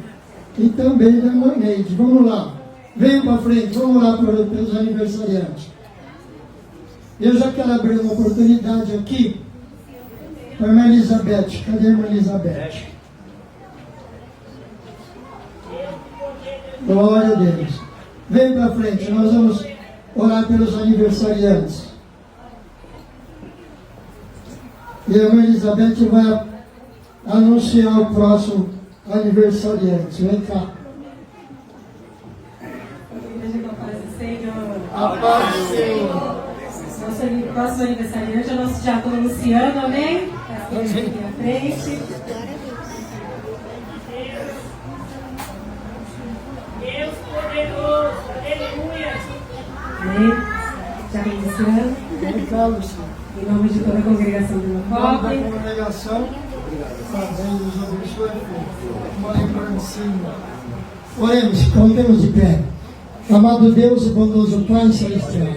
E também da irmã Neide. Vamos lá. Venham para frente. Vamos lá pelos aniversariantes. Eu já quero abrir uma oportunidade aqui para a irmã Elizabeth. Cadê a irmã Elizabeth? Glória a Deus. Venham para frente. Nós vamos orar pelos aniversariantes. E a irmã Elizabeth vai anunciar o próximo aniversariante. Vem cá. Igreja da Paz do Senhor. A paz do Senhor. Nosso próximo aniversariante é o nosso diácono Luciano, amém? Peço que ele venha aqui à frente. Deus poderoso, aleluia. Amém? Diácono Luciano. Vem cá, Luciano. Em nome de toda a congregação do Em nome Cobre. da congregação, Deus nos abençoe. Mãe para cima. Oremos, coloquemos de pé. Amado Deus e bondoso Pai Celestial,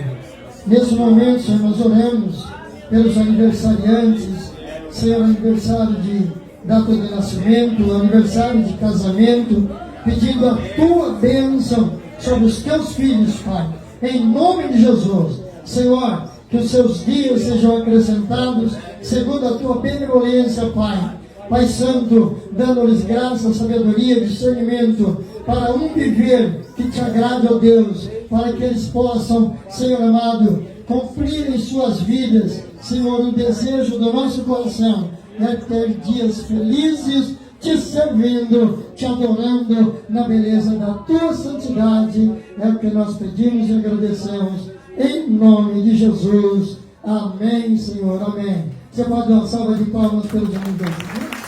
nesse momento, Senhor, nós oramos pelos aniversariantes, Senhor, aniversário de data de nascimento, aniversário de casamento, pedindo a Tua bênção sobre os Teus filhos, Pai, em nome de Jesus. Senhor, que os seus dias sejam acrescentados segundo a Tua benevolência, Pai. Pai Santo, dando-lhes graça, sabedoria, discernimento, para um viver que Te agrade, ó Deus, para que eles possam, Senhor amado, cumprir em suas vidas, Senhor, o desejo do nosso coração é ter dias felizes, Te servindo, Te adorando na beleza da Tua santidade. É o que nós pedimos e agradecemos. Em nome de Jesus. Amém, Senhor. Amém. Você pode dar uma salva de palmas pelos aniversariantes?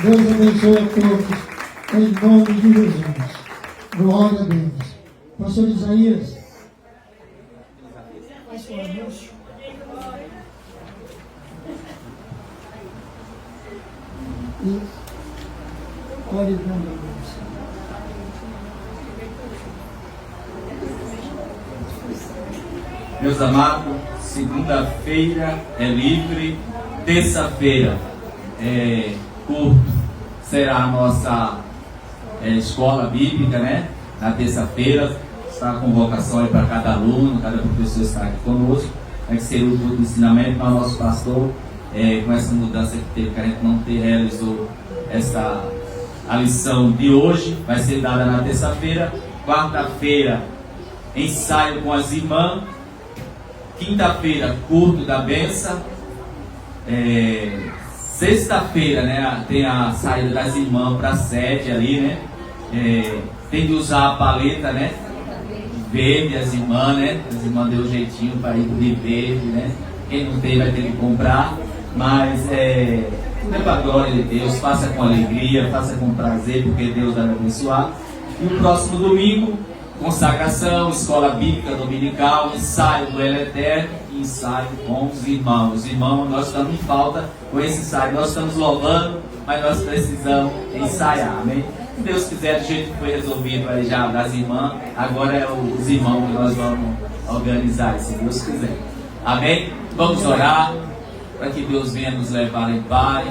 Deus abençoe a todos. Em nome de Jesus. Glória a Deus. Pastor Isaías. Faz seu anúncio. E ore dando a Deus. Deus amado, segunda-feira é livre, terça-feira é culto, será a nossa escola bíblica, né? Na terça-feira, está a convocação aí para cada aluno, cada professor está aqui conosco. Vai ser o culto de ensinamento, mas o nosso pastor, com essa mudança que teve, que a gente não realizou a lição de hoje, vai ser dada na terça-feira. Quarta-feira, ensaio com as irmãs. Quinta-feira, culto da benção. Sexta-feira, né, tem a saída das irmãs para a sede ali, né? Tem de usar a paleta, né? Verde, as irmãs, né? As irmãs deu um jeitinho para ir de verde, né? Quem não tem vai ter que comprar, mas tudo é para a glória de Deus. Faça com alegria, faça com prazer, porque Deus vai abençoar. E o próximo domingo, consagração, escola bíblica dominical, ensaio do Elo Eterno e ensaio com os irmãos. Irmãos, nós estamos em falta com esse ensaio. Nós estamos louvando, mas nós precisamos ensaiar, amém? Se Deus quiser, do jeito que foi resolvido aí já das irmãs, agora é os irmãos que nós vamos organizar, se Deus quiser. Amém? Vamos orar para que Deus venha nos levar em paz,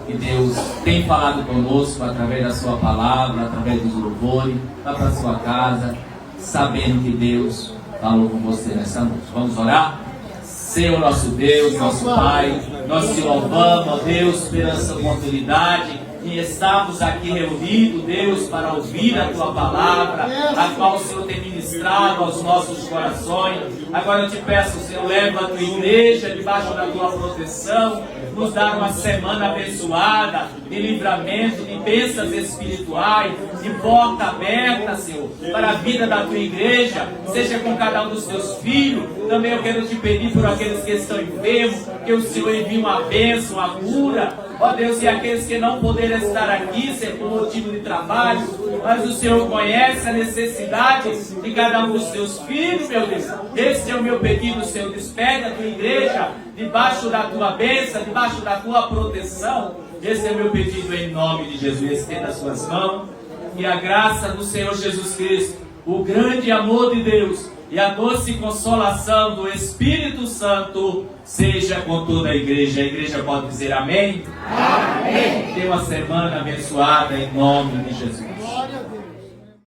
que Deus tem falado conosco através da sua palavra, através dos louvores. Vá para a sua casa, sabendo que Deus falou com você nessa noite. Vamos orar? Senhor nosso Deus, nosso Pai, nós te louvamos, ó Deus, pela essa oportunidade e estamos aqui reunidos, Deus, para ouvir a Tua palavra, a qual o Senhor tem ministrado aos nossos corações. Agora eu te peço, Senhor, leva a Tua igreja debaixo da Tua proteção, nos dá uma semana abençoada, de livramento, de bênçãos espirituais, de porta aberta, Senhor, para a vida da Tua igreja, seja com cada um dos Teus filhos. Também eu quero te pedir por aqueles que estão enfermos, que o Senhor envie uma bênção, uma cura. Ó Deus, e aqueles que não poderem estar aqui, Senhor, por motivo de trabalho, mas o Senhor conhece a necessidade de cada um dos Teus filhos, meu Deus. Esse é o meu pedido, Senhor. Despede a Tua igreja debaixo da Tua bênção, debaixo da Tua proteção. Esse é o meu pedido em nome de Jesus. Estenda as Suas mãos e a graça do Senhor Jesus Cristo, o grande amor de Deus e a doce consolação do Espírito Santo seja com toda a igreja. A igreja pode dizer amém? Amém. Tenha uma semana abençoada em nome de Jesus.